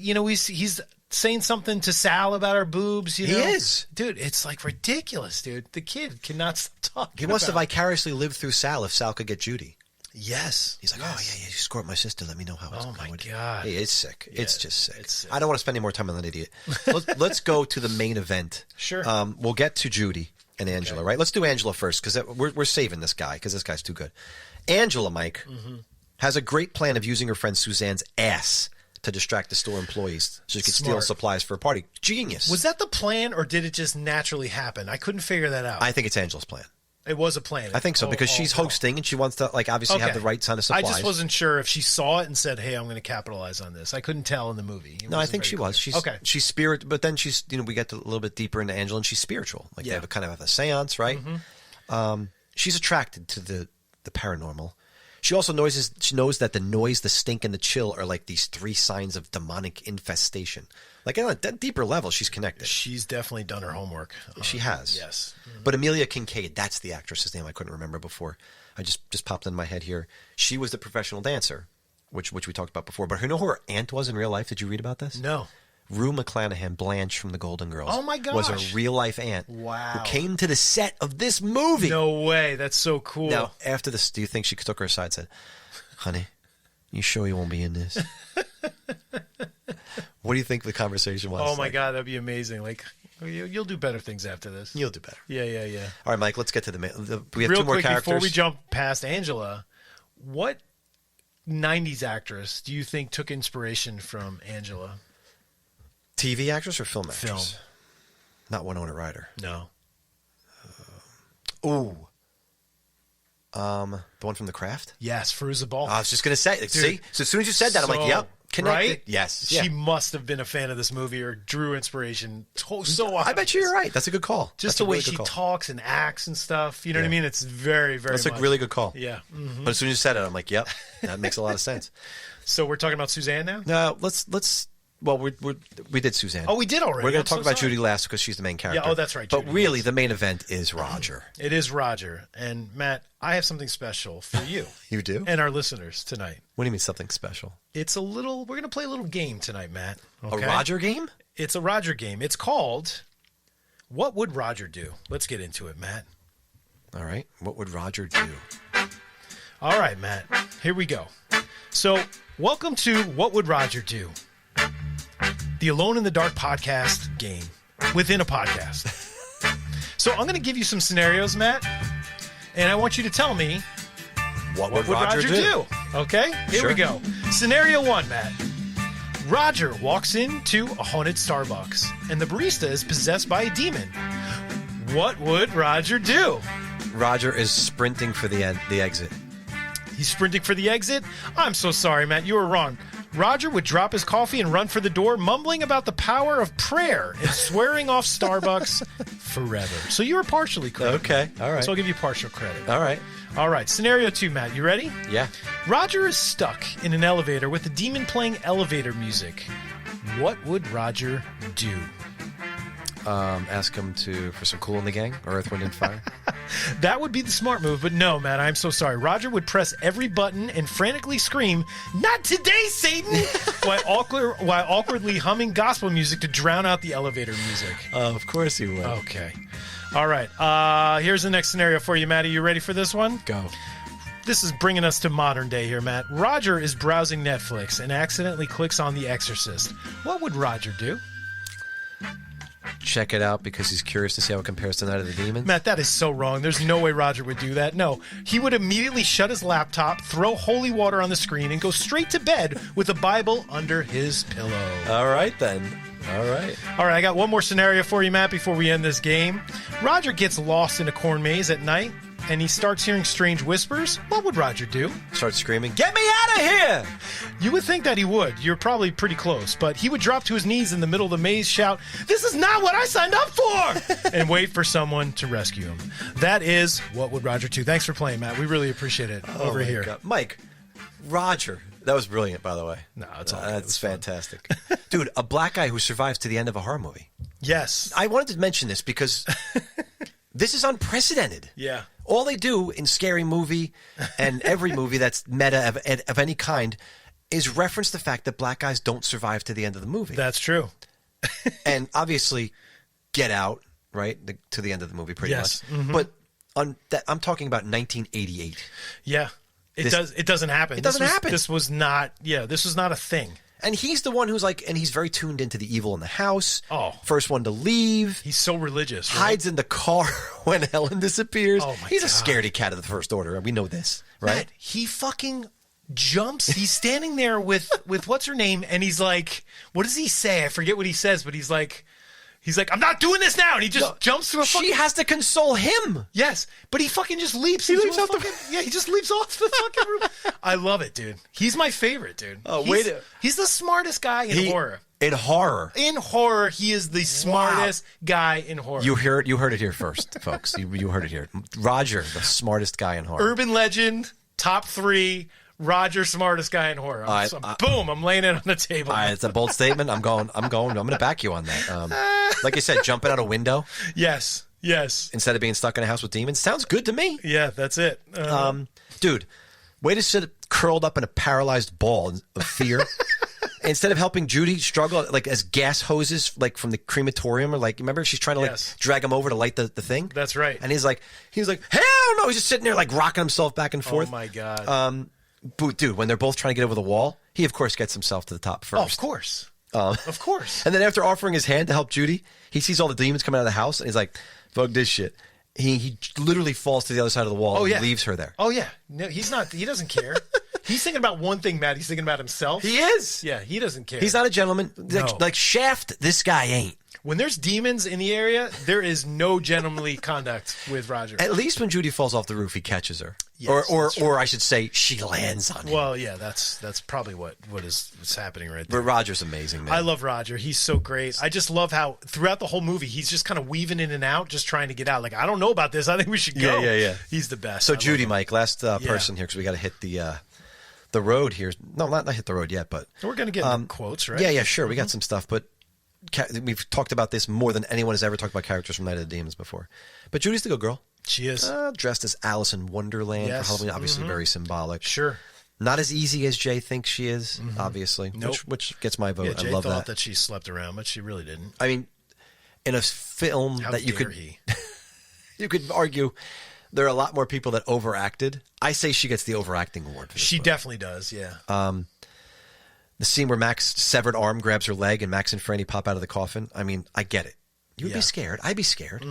saying something to Sal about her boobs. You know? He is. Dude, it's like ridiculous, dude. The kid cannot stop talking. He wants to about it. vicariously live through Sal if Sal could get Judy. Yes. He's like, oh, yeah, you scored my sister. Let me know how it's going. Oh, my God. Hey, it's sick. Yeah, it's just sick. it's sick. I don't want to spend any more time on that idiot. Let's go to the main event. Sure. We'll get to Judy and Angela, right? Let's do Angela first because we're saving this guy because this guy's too good. Angela, Mike, has a great plan of using her friend Suzanne's ass to distract the store employees so she could steal Smart. supplies for a party. Genius. Was that the plan, or did it just naturally happen? I couldn't figure that out. I think it's Angela's plan. It was a plan. I think so because she's hosting and she wants to, like, obviously have the right ton of supplies. I just wasn't sure if she saw it and said, "Hey, I'm going to capitalize on this." I couldn't tell in the movie. No, I think she was. She's spirit, but then she's, we get a little bit deeper into Angela, and she's spiritual. Like they have a kind of a seance, right? She's attracted to the paranormal. She also knows that the noise, the stink, and the chill are like these three signs of demonic infestation. Like on a deeper level, she's connected. She's definitely done her homework. She has. Yes. But Amelia Kincaid, that's the actress's name I couldn't remember before. I just popped in my head here. She was the professional dancer, which we talked about before. But who her aunt was in real life? Did you read about this? No. Rue McClanahan, Blanche from the Golden Girls. Oh, my gosh. Was a real life aunt. Wow. Who came to the set of this movie. No way. That's so cool. Now, after this, do you think she took her aside and said, "Honey, you sure you won't be in this?" What do you think the conversation was? Oh my God, that'd be amazing. Like, you'll do better things after this. You'll do better. Yeah. All right, Mike, let's get to we have Real two more quick, characters. before we jump past Angela, what 90s actress do you think took inspiration from Angela? TV actress or film actress? Film. Not Winona Ryder. No. The one from The Craft? Yes, Fairuza Balk. I was just going to say. See? So as soon as you said that, I'm like, yep. Connected. Right? Yes. She must have been a fan of this movie or drew inspiration so I bet you're right. That's a good call. Just That's the a way really good she call. talks and acts and stuff. You know what I mean? It's very, very That's much. a really good call. Yeah. But as soon as you said it, I'm like, yep, that makes a lot of sense. So we're talking about Suzanne now? Now, let's. Well, we did Suzanne. Oh, we did already. We're going I'm to talk so about sorry. Judy last because she's the main character. Yeah, oh, that's right, But Judy, really, yes. the main event is Roger. It is Roger. And Matt, I have something special for you. You do? And our listeners tonight. What do you mean something special? We're going to play a little game tonight, Matt. Okay? A Roger game? It's a Roger game. It's called What Would Roger Do? Let's get into it, Matt. All right. What would Roger do? All right, Matt. Here we go. So, welcome to What Would Roger Do? The Alone in the Dark podcast game within a podcast. So, I'm going to give you some scenarios, Matt, and I want you to tell me What what would Roger do? Okay? Here we go. Scenario 1, Matt. Roger walks into a haunted Starbucks, and the barista is possessed by a demon. What would Roger do? Roger is sprinting for the exit. He's sprinting for the exit? I'm so sorry, Matt. You were wrong. Roger would drop his coffee and run for the door, mumbling about the power of prayer and swearing off Starbucks forever. So you were partially correct. Okay. All right. So I'll give you partial credit. All right. All right. Scenario 2, Matt. You ready? Yeah. Roger is stuck in an elevator with a demon playing elevator music. What would Roger do? Ask him for some Cool in the Gang or Earth, Wind, and Fire. That would be the smart move, but no, Matt, I'm so sorry. Roger would press every button and frantically scream, "Not today, Satan!" while awkwardly humming gospel music to drown out the elevator music. Of course he would. Okay. All right. Here's the next scenario for you, Matt. Are you ready for this one? Go. This is bringing us to modern day here, Matt. Roger is browsing Netflix and accidentally clicks on The Exorcist. What would Roger do? Check it out because he's curious to see how it compares to Night of the Demons. Matt, that is so wrong. There's no way Roger would do that. No, he would immediately shut his laptop, throw holy water on the screen, and go straight to bed with a Bible under his pillow. All right, then. All right. All right, I got one more scenario for you, Matt, before we end this game. Roger gets lost in a corn maze at night, and he starts hearing strange whispers. What would Roger do? Start screaming, "Get me out of here!" You would think that he would. You're probably pretty close. But he would drop to his knees in the middle of the maze, shout, "This is not what I signed up for!" and wait for someone to rescue him. That is what would Roger do. Thanks for playing, Matt. We really appreciate it. Over my here. God. Mike, Roger. That was brilliant, by the way. No, it's all That's fantastic. Dude, a black guy who survives to the end of a horror movie. Yes. I wanted to mention this because this is unprecedented. Yeah. All they do in Scary Movie and every movie that's meta of any kind is reference the fact that black guys don't survive to the end of the movie. That's true. And obviously, Get Out, right, to the end of the movie pretty Yes. much. Mhm. But I'm talking about 1988. Yeah. It doesn't happen. It doesn't happen. This was not a thing. And he's the one who's like, and he's very tuned into the evil in the house. Oh. First one to leave. He's so religious. Right? Hides in the car when Helen disappears. Oh, my He's a God. scaredy cat of the First Order. We know this, right? Matt, he fucking jumps. He's standing there with what's her name, and he's like, what does he say? I forget what he says, but he's like, "I'm not doing this now," and he just jumps through a fucking... She has to console him. Yes, but he fucking just leaps. He leaps off the... Yeah, he just leaps off the fucking roof. I love it, dude. He's my favorite, dude. Oh, he's the smartest guy in horror. In horror. In horror, he is the smartest guy in horror. You heard it here first, folks. You heard it here. Roger, the smartest guy in horror. Urban legend, top 3. Roger, smartest guy in horror. Boom! I'm laying it on the table. It's a bold statement. I'm going to back you on that. Like you said, jumping out a window. Yes. Instead of being stuck in a house with demons. Sounds good to me. Yeah, that's it. Dude, way to sit curled up in a paralyzed ball of fear. Instead of helping Judy struggle like as gas hoses like from the crematorium or like remember she's trying to like drag him over to light the thing. That's right. And he's like hell no. He's just sitting there like rocking himself back and forth. Oh my God. Dude, when they're both trying to get over the wall, he of course gets himself to the top first. Oh, of course. Of course. And then after offering his hand to help Judy, he sees all the demons coming out of the house and he's like, fuck this shit. He literally falls to the other side of the wall and leaves her there. Oh yeah. No, he doesn't care. He's thinking about one thing, Matt. He's thinking about himself. He is. Yeah, he doesn't care. He's not a gentleman. No. Like Shaft, this guy ain't. When there's demons in the area, there is no gentlemanly conduct with Roger. At least when Judy falls off the roof, he catches her. Yes, or I should say, she lands on him. Well, yeah, that's probably what's happening right there. But Roger's amazing, man. I love Roger. He's so great. I just love how throughout the whole movie, he's just kind of weaving in and out, just trying to get out. Like, I don't know about this. I think we should go. Yeah. He's the best. So Judy, Mike, last person here because we got to hit the road here. No, not hit the road yet, but we're gonna get quotes, right? Yeah, sure. We got some stuff, but we've talked about this more than anyone has ever talked about characters from Night of the Demons before. But Judy's the good girl. She is dressed as Alice in Wonderland for Halloween. Obviously, very symbolic. Sure. Not as easy as Jay thinks she is. Obviously, Nope. which gets my vote. Yeah, Jay I love thought that she slept around, but she really didn't. I mean, in a film How that you dare could he? you could argue there are a lot more people that overacted. I say she gets the overacting award. For this She movie. definitely does. Yeah. The scene where Mac's severed arm grabs her leg and Max and Franny pop out of the coffin. I mean, I get it. You'd be scared. I'd be scared.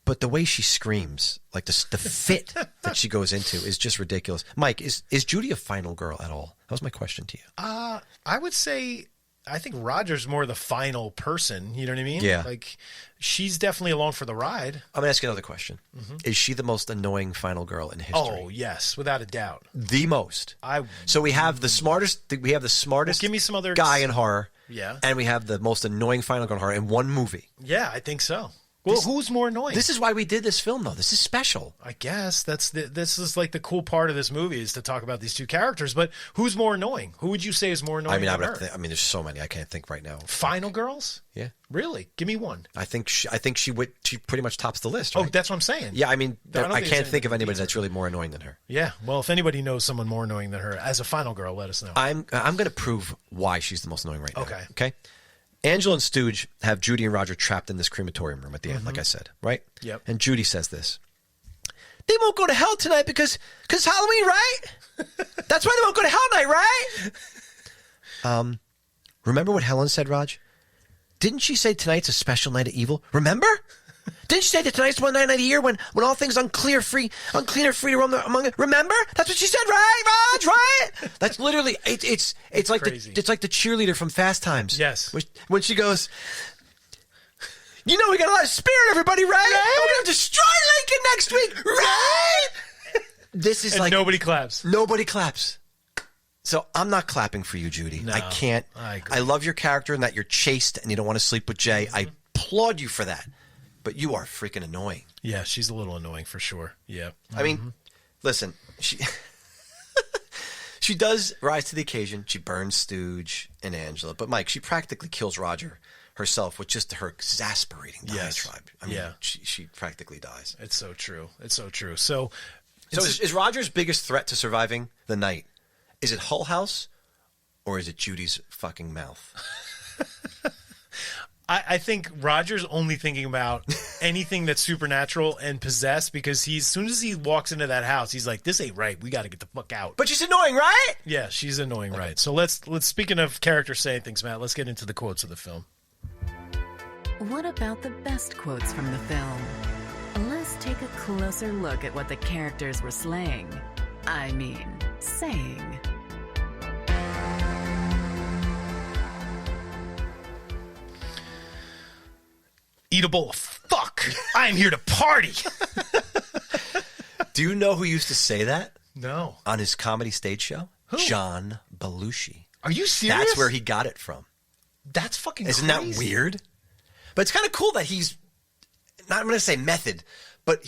But the way she screams, like the fit that she goes into is just ridiculous. Mike, is Judy a final girl at all? That was my question to you. I would say I think Roger's more the final person. You know what I mean? Yeah. Like, she's definitely along for the ride. I'm going to ask you another question. Is she the most annoying final girl in history? Oh, yes, without a doubt. The most. So we have the smartest. We have the smartest. Give me some other guy in horror. Yeah. And we have the most annoying final girl in horror in one movie. Yeah, I think so. Well, who's more annoying? This is why we did this film, though. This is special. I guess this is like the cool part of this movie is to talk about these two characters. But who's more annoying? Who would you say is more annoying? I mean, than her? there's so many I can't think right now. Final Girls? Yeah, really? Give me one. I think she pretty much tops the list. Right? Oh, that's what I'm saying. Yeah, I mean, don't I think can't it's think of anything anybody that's really more annoying than her. Yeah. Well, if anybody knows someone more annoying than her as a final girl, let us know. I'm going to prove why she's the most annoying right now. Okay. Okay. Angela and Stooge have Judy and Roger trapped in this crematorium room at the end, like I said, right? Yep. And Judy says this. They won't go to hell tonight because Halloween, right? That's why they won't go to hell tonight, right? Remember what Helen said, Raj? Didn't she say tonight's a special night of evil? Remember? Didn't she say that tonight's one night of the year when all things unclean are free to roam among it? Remember? That's what she said, right, Raj? Right? That's literally it's like crazy. It's like the cheerleader from Fast Times. Yes. When she goes, we got a lot of spirit, everybody, right? And we're gonna destroy Lincoln next week, right? This is and like nobody claps. Nobody claps. So I'm not clapping for you, Judy. No, I can't. I agree. I love your character and that you're chaste and you don't want to sleep with Jay. I applaud you for that. But you are freaking annoying. Yeah, she's a little annoying for sure. Yeah. I mean, listen, she she does rise to the occasion. She burns Stooge and Angela. But Mike, she practically kills Roger herself with just her exasperating diatribe. I mean, she practically dies. It's so true. It's so true. So is Roger's biggest threat to surviving the night? Is it Hull House or is it Judy's fucking mouth? I think Roger's only thinking about anything that's supernatural and possessed because as soon as he walks into that house, he's like, this ain't right. We got to get the fuck out. But she's annoying, right? Yeah, she's annoying, right? So let's speaking of characters saying things, Matt, let's get into the quotes of the film. What about the best quotes from the film? Let's take a closer look at what the characters were saying. Eat a bowl of fuck. I am here to party. Do you know who used to say that? No. On his comedy stage show? Who? John Belushi. Are you serious? That's where he got it from. That's fucking Isn't crazy. that weird? But it's kind of cool that he's, not I'm going to say method, but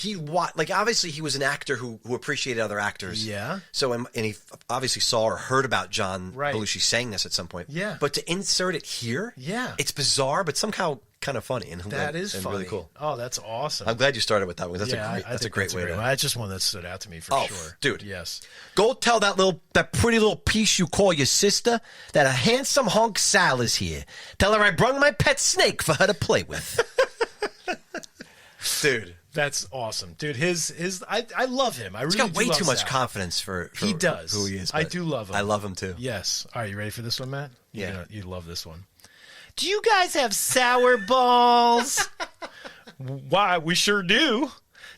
obviously he was an actor who appreciated other actors. Yeah. So, and he obviously saw or heard about John Right. Belushi saying this at some point. Yeah. But to insert it here, Yeah. it's bizarre, but somehow kind of funny. And That is and funny. really cool. Oh, that's awesome. I'm glad you started with that one. That's I a think great way to. That's just one that stood out to me for sure. Dude. Yes. Go tell that pretty little piece you call your sister that a handsome hunk Sal is here. Tell her I brung my pet snake for her to play with. Dude. That's awesome. Dude, I love him. I really He's got way do love too much Sal. confidence for He does. who he is. I but do love him. I love him too. Yes. All right, you ready for this one, Matt? Yeah. You love this one. Do you guys have sour balls? Why, we sure do.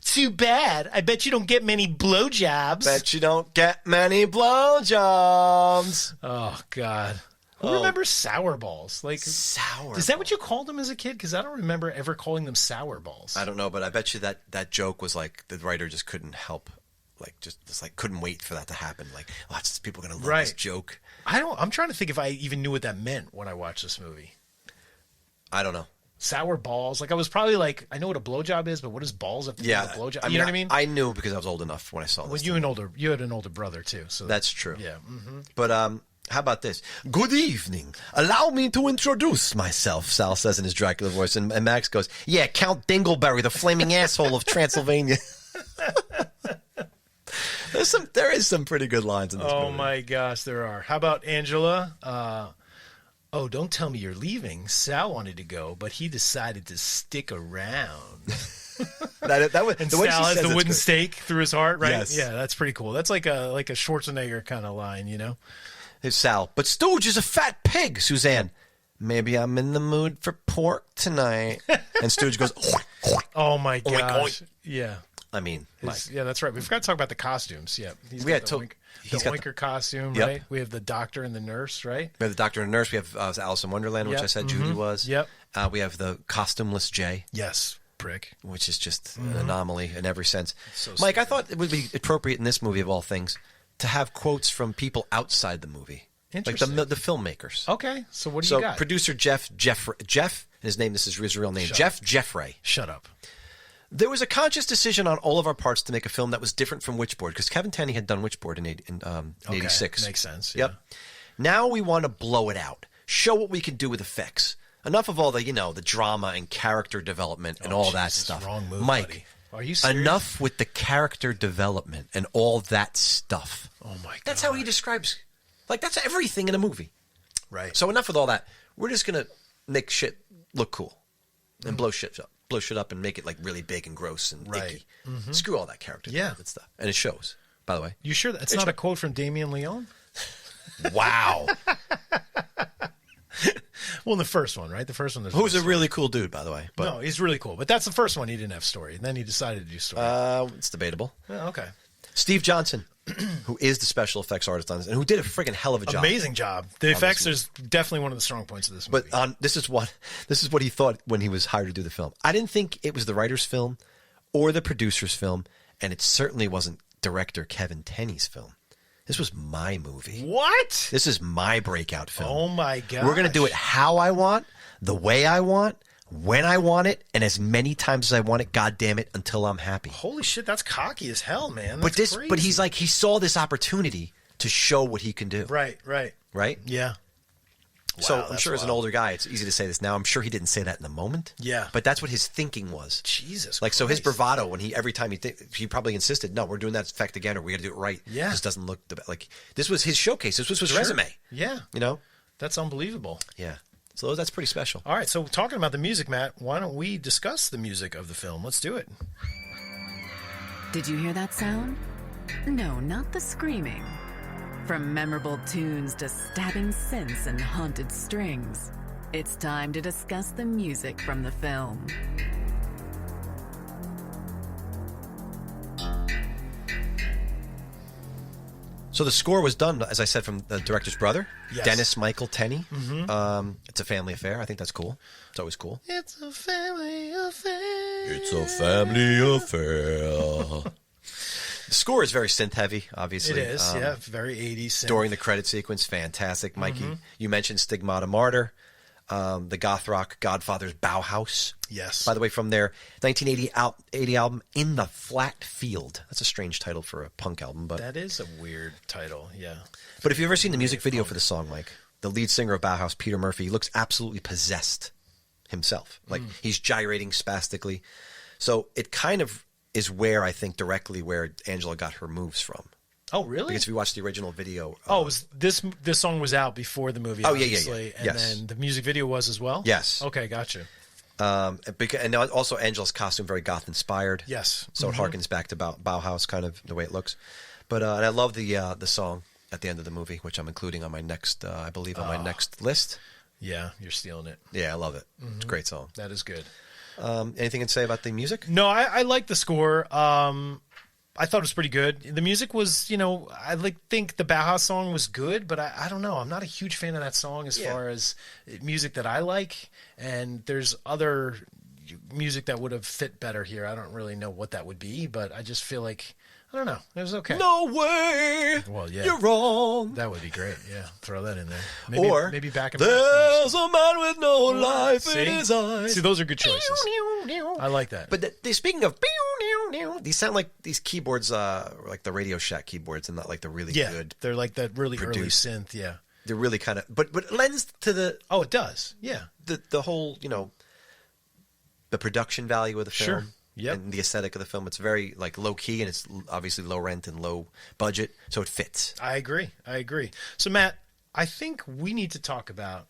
Too bad. I bet you don't get many blowjobs. Bet you don't get many blowjobs. Oh, God. Who remembers sour balls? Like Sour. Is that what you called them as a kid? Because I don't remember ever calling them sour balls. I don't know, but I bet you that joke was like the writer just couldn't help, like just couldn't wait for that to happen. Like, people are gonna love this joke. I'm trying to think if I even knew what that meant when I watched this movie. I don't know. Sour balls. Like I was probably like, I know what a blowjob is, but what does balls have to do with a blowjob? You know what I mean? I knew because I was old enough when I saw this. Well, you had an older brother too, so That's true. Yeah. But how about this? Good evening. Allow me to introduce myself, Sal says in his Dracula voice. And Max goes, yeah, Count Dingleberry, the flaming asshole of Transylvania. There is some pretty good lines in this movie. Oh my gosh, there are. How about Angela? Oh, don't tell me you're leaving. Sal wanted to go, but he decided to stick around. that was, And the way Sal she has says the it's wooden good. stake through his heart, right? Yes. Yeah, that's pretty cool. That's like a Schwarzenegger kind of line, you know? It's Sal. But Stooge is a fat pig, Suzanne. Maybe I'm in the mood for pork tonight. And Stooge goes, Oh my Oink, gosh. oink. Yeah. I mean, Yeah, that's right. We forgot to talk about the costumes. Yeah. He's We got had the to- the he's got Oinker costume, Yep. right? We have the doctor and the nurse, right? we have the doctor and nurse. We have Alice in Wonderland, which Yep. I said Judy was. Yep. We have the costumeless Jay, Yes. Prick. which is just an anomaly in every sense. So Mike, I stupid. thought it would be appropriate in this movie, of all things, to have quotes from people outside the movie. Like Interesting. the filmmakers. Okay. So what do So you got? producer Jeff his name, this is his real name, Shut Jeffrey. Shut up. There was a conscious decision on all of our parts to make a film that was different from Witchboard, because Kevin Tenney had done Witchboard in 86. Makes sense. Yep. Yeah. Now we want to blow it out. Show what we can do with effects. Enough of all the, the drama and character development and all that Jesus, stuff. wrong move, Mike, buddy. Are you serious? enough with the character development and all that stuff. Oh, my God. That's how he describes, that's everything in a movie. Right. So enough with all that. We're just going to make shit look cool and blow shit up and make it really big and gross and icky. Mm-hmm. Screw all that character development stuff. And it shows, by the way. You sure that's not a quote from Damien Leone? Wow. Well, the first one, right? The first one. Who's a really cool dude, by the way. But no, he's really cool. But that's the first one he didn't have story. And then he decided to do story. It's debatable. Yeah, okay. Steve Johnson, who is the special effects artist on this, and who did a friggin' hell of a job. Amazing job. The effects is definitely one of the strong points of this movie. But this is what he thought when he was hired to do the film. I didn't think it was the writer's film or the producer's film, and it certainly wasn't director Kevin Tenney's film. This was my movie. What? This is my breakout film. Oh, my God. We're going to do it how I want, the way I want, when I want it, and as many times as I want it, God damn it, until I'm happy. Holy shit, that's cocky as hell, man. But That's crazy. but he's he saw this opportunity to show what he can do. Right. Right? Yeah. So Wow, I'm that's sure as an wild. older guy, it's easy to say this now. I'm sure he didn't say that in the moment. Yeah. But that's what his thinking was. Jesus So his Christ. bravado, when every time he probably insisted, no, we're doing that effect again, or we got to do it right. Yeah. This doesn't look this was his showcase. This was his resume. Yeah. That's unbelievable. Yeah. So that's pretty special. All right, so talking about the music, Matt, why don't we discuss the music of the film? Let's do it. Did you hear that sound? No, not the screaming. From memorable tunes to stabbing synths and haunted strings, it's time to discuss the music from the film. So the score was done, as I said, from the director's brother, Yes. Dennis Michael Tenney. Mm-hmm. It's a family affair. I think that's cool. It's always cool. It's a family affair. It's a family affair. The score is very synth heavy, obviously. It is, yeah, very 80s synth. During the credit sequence, fantastic. Mikey, you mentioned Stigmata Martyr, the goth rock Godfather's Bauhaus. Yes. By the way, from their 1980 album, In the Flat Field. That's a strange title for a punk album, but That is a weird title, yeah. But if you've ever seen the music video for the song, Mike, the lead singer of Bauhaus, Peter Murphy, looks absolutely possessed himself. He's gyrating spastically. So it kind of is where I think directly where Angela got her moves from. Oh, really? Because if you watch the original video, it was this song was out before the movie, Oh, yeah, obviously, and Yes. then the music video was as well? Yes. Okay, gotcha. and also Angela's costume very goth inspired. Yes. So it harkens back to Bauhaus, kind of the way it looks. But and I love the song at the end of the movie, which I'm including on my next, I believe, on my next list. Yeah, you're stealing it. Yeah, I love it. It's a great song. That is good. Anything to say about the music? No, I like the score. I thought it was pretty good. The music was, I think the Bauhaus song was good, but I don't know. I'm not a huge fan of that song as far as music that I like. And there's other music that would have fit better here. I don't really know what that would be, but I just feel like, I don't know. It was okay. No way. Well, yeah. You're wrong. That would be great. Yeah, throw that in there. Maybe back in there's a man with no life in his See? eyes. See, those are good choices. I like that. But speaking of, these sound like these keyboards, like the Radio Shack keyboards, and not like the really good. They're like that really produced. early synth. Yeah. They're really kind of, but it lends to the Oh, it does. Yeah. the whole, the production value of the film. Sure. Yep. And the aesthetic of the film. It's very low key, and it's obviously low rent and low budget, so it fits. I agree. So, Matt, I think we need to talk about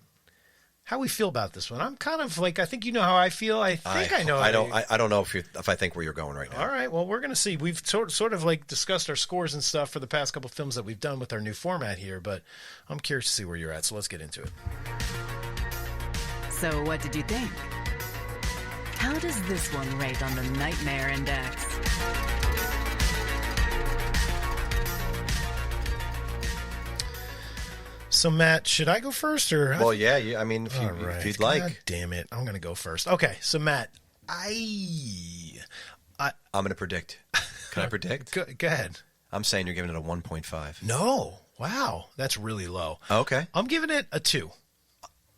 how we feel about this one. I'm kind of I think you know how I feel. I think I know. I don't know if I think where you're going right now. All right. Well, we're going to see. We've sort of discussed our scores and stuff for the past couple films that we've done with our new format here, but I'm curious to see where you're at. So let's get into it. So what did you think? How does this one rate on the Nightmare Index? So, Matt, should I go first or? Well, yeah. I mean, if you'd like. God damn it. I'm going to go first. Okay. So, Matt, I'm going to predict. Can I predict? Go ahead. I'm saying you're giving it a 1.5. No. Wow. That's really low. Okay. I'm giving it a 2.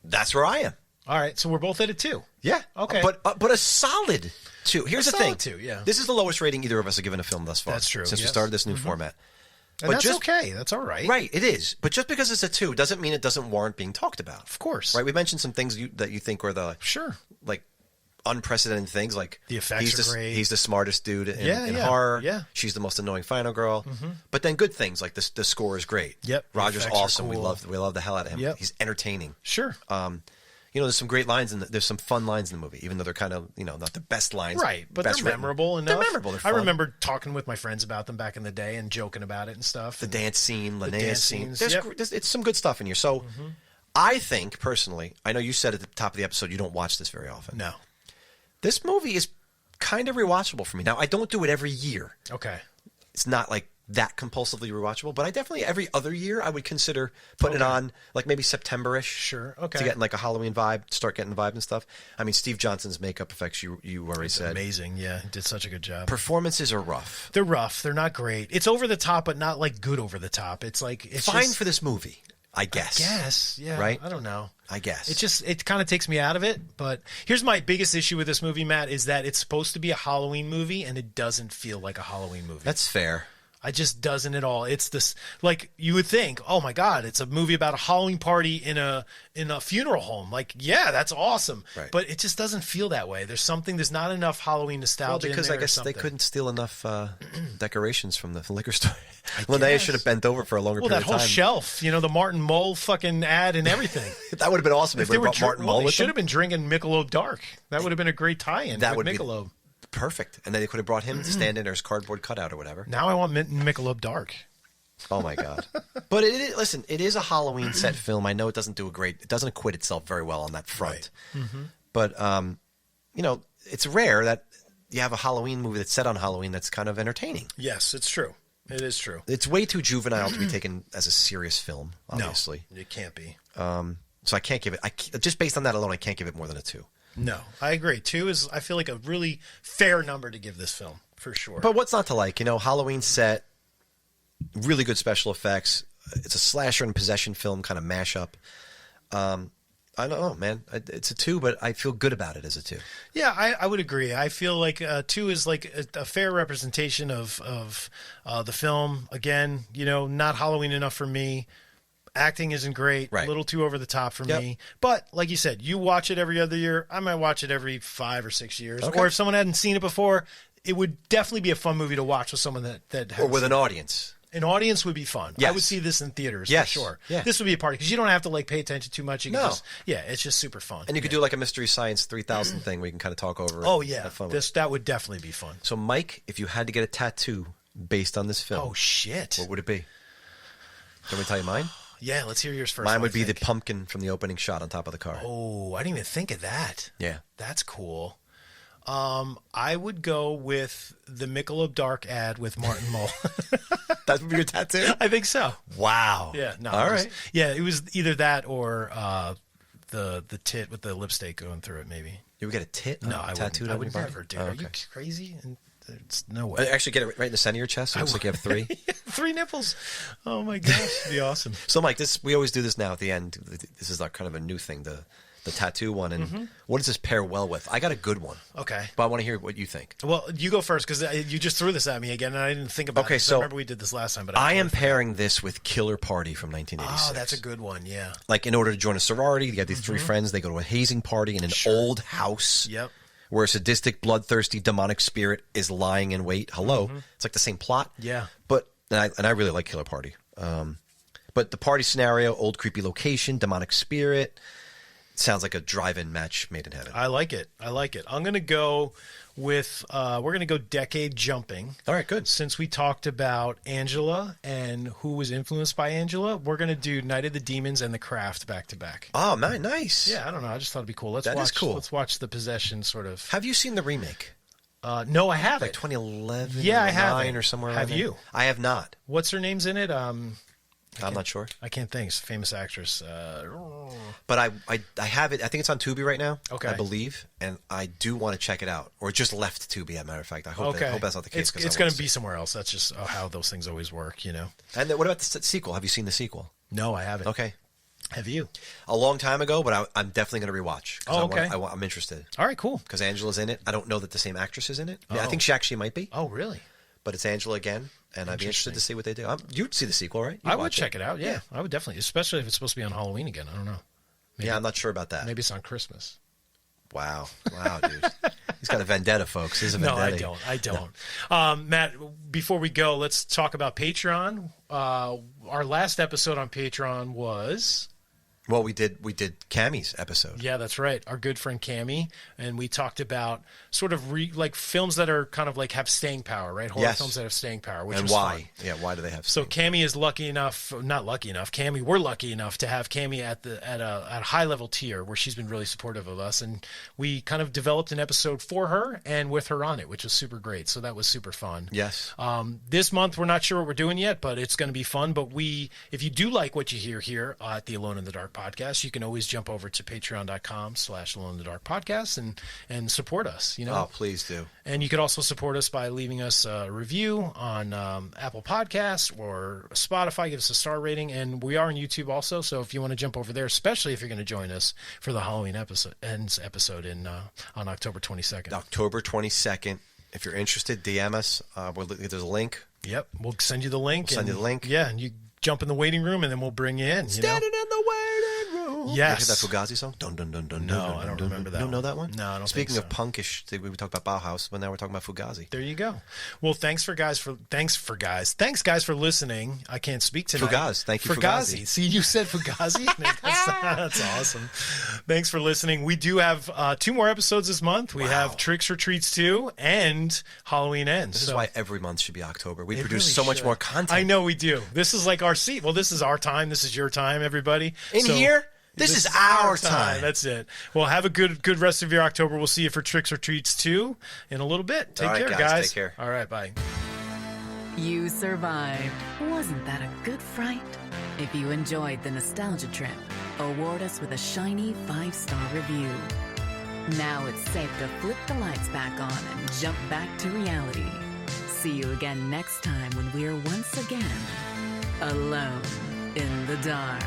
That's where I am. All right, so we're both at a 2. Yeah. Okay. But a solid 2. Here's the thing. Solid 2, yeah. This is the lowest rating either of us have given a film thus far. That's true, Since we yes. started this new format. And that's okay. That's all right. Right, it is. But just because it's a 2 doesn't mean it doesn't warrant being talked about. Of course. Right? We mentioned some things that you think are the Sure. like unprecedented things, like The effects are great. He's the smartest dude in horror. Yeah. She's the most annoying final girl. But then good things like the score is great. Yep. The Roger's effects are awesome. cool. We love the hell out of him. Yep. He's entertaining. Sure. There's some great lines there's some fun lines in the movie, even though they're kind of not the best lines. Right, but best they're written. memorable enough. They're memorable. They're I fun. remember talking with my friends about them back in the day and joking about it and stuff. The dance scene, Linnea's dance scene. scenes, yep. It's some good stuff in here. So I think, personally, I know you said at the top of the episode you don't watch this very often. No. This movie is kind of rewatchable for me. Now, I don't do it every year. Okay. It's not like that compulsively rewatchable, but I definitely, every other year, I would consider putting it on, like maybe September-ish. Sure, okay. To get in like a Halloween vibe, start getting the vibe and stuff. I mean, Steve Johnson's makeup effects, you already said. Amazing, yeah. He did such a good job. Performances are rough. They're rough. They're not great. It's over the top, but not like good over the top. It's like it's Fine just, for this movie, I guess. Yes, yeah. Right? I don't know. I guess. It kind of takes me out of it. But here's my biggest issue with this movie, Matt, is that it's supposed to be a Halloween movie, and it doesn't feel like a Halloween movie. That's fair. It just doesn't at all. It's this, like, you would think, oh my God, it's a movie about a Halloween party in a funeral home. Like, yeah, that's awesome. Right. But it just doesn't feel that way. There's not enough Halloween nostalgia. Well, because in there I guess or they something. couldn't steal enough decorations from the liquor store. Linnea should have bent over for a longer Well, period that whole of time. shelf, the Martin Mull fucking ad and everything. That would have been awesome if they brought Martin Mull they with should them. have been drinking Michelob Dark. That would have been a great tie-in That with would be Michelob. Perfect. And then they could have brought him to stand in, or his cardboard cutout or whatever. Now I want Michelob Dark. Oh my God. But listen, it is a Halloween set film. I know it doesn't acquit itself very well on that front. Right. But, it's rare that you have a Halloween movie that's set on Halloween that's kind of entertaining. Yes, it's true. It is true. It's way too juvenile to be taken as a serious film, obviously. No, it can't be. So I can't give it, just based on that alone, I can't give it more than a 2. No, I agree. 2 is, I feel like, a really fair number to give this film, for sure. But what's not to like? Halloween set, really good special effects. It's a slasher and possession film kind of mashup. I don't know, man. It's a 2, but I feel good about it as a 2. Yeah, I would agree. I feel like 2 is like a fair representation of the film. Again, not Halloween enough for me. Acting isn't great. Right. A little too over the top for me. But like you said, you watch it every other year. I might watch it every 5 or 6 years. Okay. Or if someone hadn't seen it before, it would definitely be a fun movie to watch with someone that Or with an audience. An audience would be fun. Yes. I would see this in theaters Yes. for sure. Yeah. This would be a party because you don't have to pay attention too much. You can No. it's just super fun. And you could do like a Mystery Science 3000 thing where you can kind of talk over it. Oh and yeah, have fun with it. that would definitely be fun. So Mike, if you had to get a tattoo based on this film, Oh shit! what would it be? Can we tell you mine? Yeah, let's hear yours first. Mine what would do you be the think? pumpkin from the opening shot on top of the car. Oh, I didn't even think of that. Yeah. That's cool. I would go with the Michelob Dark ad with Martin Mull. That would be your tattoo? I think so. Wow. Yeah. No. All just- right. Yeah, it was either that or the tit with the lipstick going through it. Maybe. You would get a tit No, I tattooed wouldn't. I on would your body? never do. Oh, Are okay. you crazy? And there's no way. Actually, get it right in the center of your chest. So it looks like you have 3. 3 nipples. Oh my gosh, it'd be awesome. So, Mike, we always do this now at the end. This is kind of a new thing, the tattoo one. And what does this pair well with? I got a good one, Okay. but I want to hear what you think. Well, you go first because you just threw this at me again, and I didn't think about it. Okay, 'cause so I remember we did this last time, but I am totally pairing this with Killer Party from 1986. forgot. Oh, that's a good one. Yeah. Like, in order to join a sorority, you got these 3 friends. They go to a hazing party in an old house. Yep. Where a sadistic, bloodthirsty, demonic spirit is lying in wait. Hello. It's like the same plot. Yeah. But and I really like Killer Party. But the party scenario, old creepy location, demonic spirit, sounds like a drive-in match made in heaven. I like it. I'm going to go with we're going to go decade jumping. All right, good. Since we talked about Angela and who was influenced by Angela, we're going to do Night of the Demons and The Craft back to back. Oh, nice. Yeah, I don't know. I just thought it'd be cool. That is cool. Let's watch the Possession sort of. Have you seen the remake? No, I haven't. Like 2011 Yeah, or I haven't. 9 or somewhere Have around there? you? I have not. What's her name's in it? I'm not sure. I can't think. It's a famous actress. But I have it. I think it's on Tubi right now. Okay. I believe. And I do want to check it out. Or it just left Tubi, as a matter of fact. I hope that's not the case. 'cause I It's wanna going to see be it. somewhere else. That's just how those things always work, And then what about the sequel? Have you seen the sequel? No, I haven't. Okay. Have you? A long time ago, but I'm definitely going to rewatch. 'Cause Oh, okay. I'm interested. All right, cool. Because Angela's in it. I don't know that the same actress is in it. Yeah, I Oh. think she actually might be, Oh, really? but it's Angela again, and I'd be interested to see what they do. You'd see the sequel, right? You'd I would watch check it out. Yeah, I would definitely, especially if it's supposed to be on Halloween again. I don't know. Maybe, Yeah, I'm not sure about that. maybe it's on Christmas. Wow, dude. He's got a vendetta, folks. He's a No, vendetta. I don't. Matt, before we go, let's talk about Patreon. Our last episode on Patreon was... Well, we did Cammy's episode. Yeah, that's right. Our good friend Cammy, and we talked about sort of like films that are kind of like have staying power, right? Horror Yes. films that have staying power, which And was why? fun. Yeah, why do they have? So Cammy is not lucky enough. Cammy, we're lucky enough to have Cammy at a high level tier where she's been really supportive of us, and we kind of developed an episode for her and with her on it, which was super great. So that was super fun. Yes. This month we're not sure what we're doing yet, but it's going to be fun. But if you do like what you hear here at the Alone in the Dark podcast, you can always jump over to patreon.com/Alone in the Dark podcast and support us. You know, Oh, please do. and you could also support us by leaving us a review on Apple Podcasts or Spotify. Give us a star rating. And we are on YouTube also. So if you want to jump over there, especially if you're going to join us for the Halloween episode on October 22nd. October 22nd. If you're interested, DM us. There's a link. Yep. We'll send you the link. Send you the link. Yeah. And you jump in the waiting room and then we'll bring you in. Standing in the waiting room. Yes. You hear that Fugazi song? Dun, dun, dun, dun, No, dun, I don't dun, remember dun. that You don't know one. that one? No, I don't Speaking think of punkish, we talked about Bauhaus, but now we're talking about Fugazi. There you go. Well, thanks guys for listening. I can't speak tonight. Fugaz. Thank you, Fugazi. See, you said Fugazi. That's awesome. Thanks for listening. We do have 2 more episodes this month. We have Tricks or Treats 2 and Halloween Ends. This is why every month should be October. We It produce really so much should. more content. I know we do. This is like our seat. Well, this is our time. This is your time, everybody. In here, this is our time. That's it. Well, have a good rest of your October. We'll see you for Tricks or Treats 2 in a little bit. Take All right, care, guys. Take care. All right, bye. You survived. Wasn't that a good fright? If you enjoyed the nostalgia trip, award us with a shiny 5-star review. Now it's safe to flip the lights back on and jump back to reality. See you again next time when we're once again alone in the dark.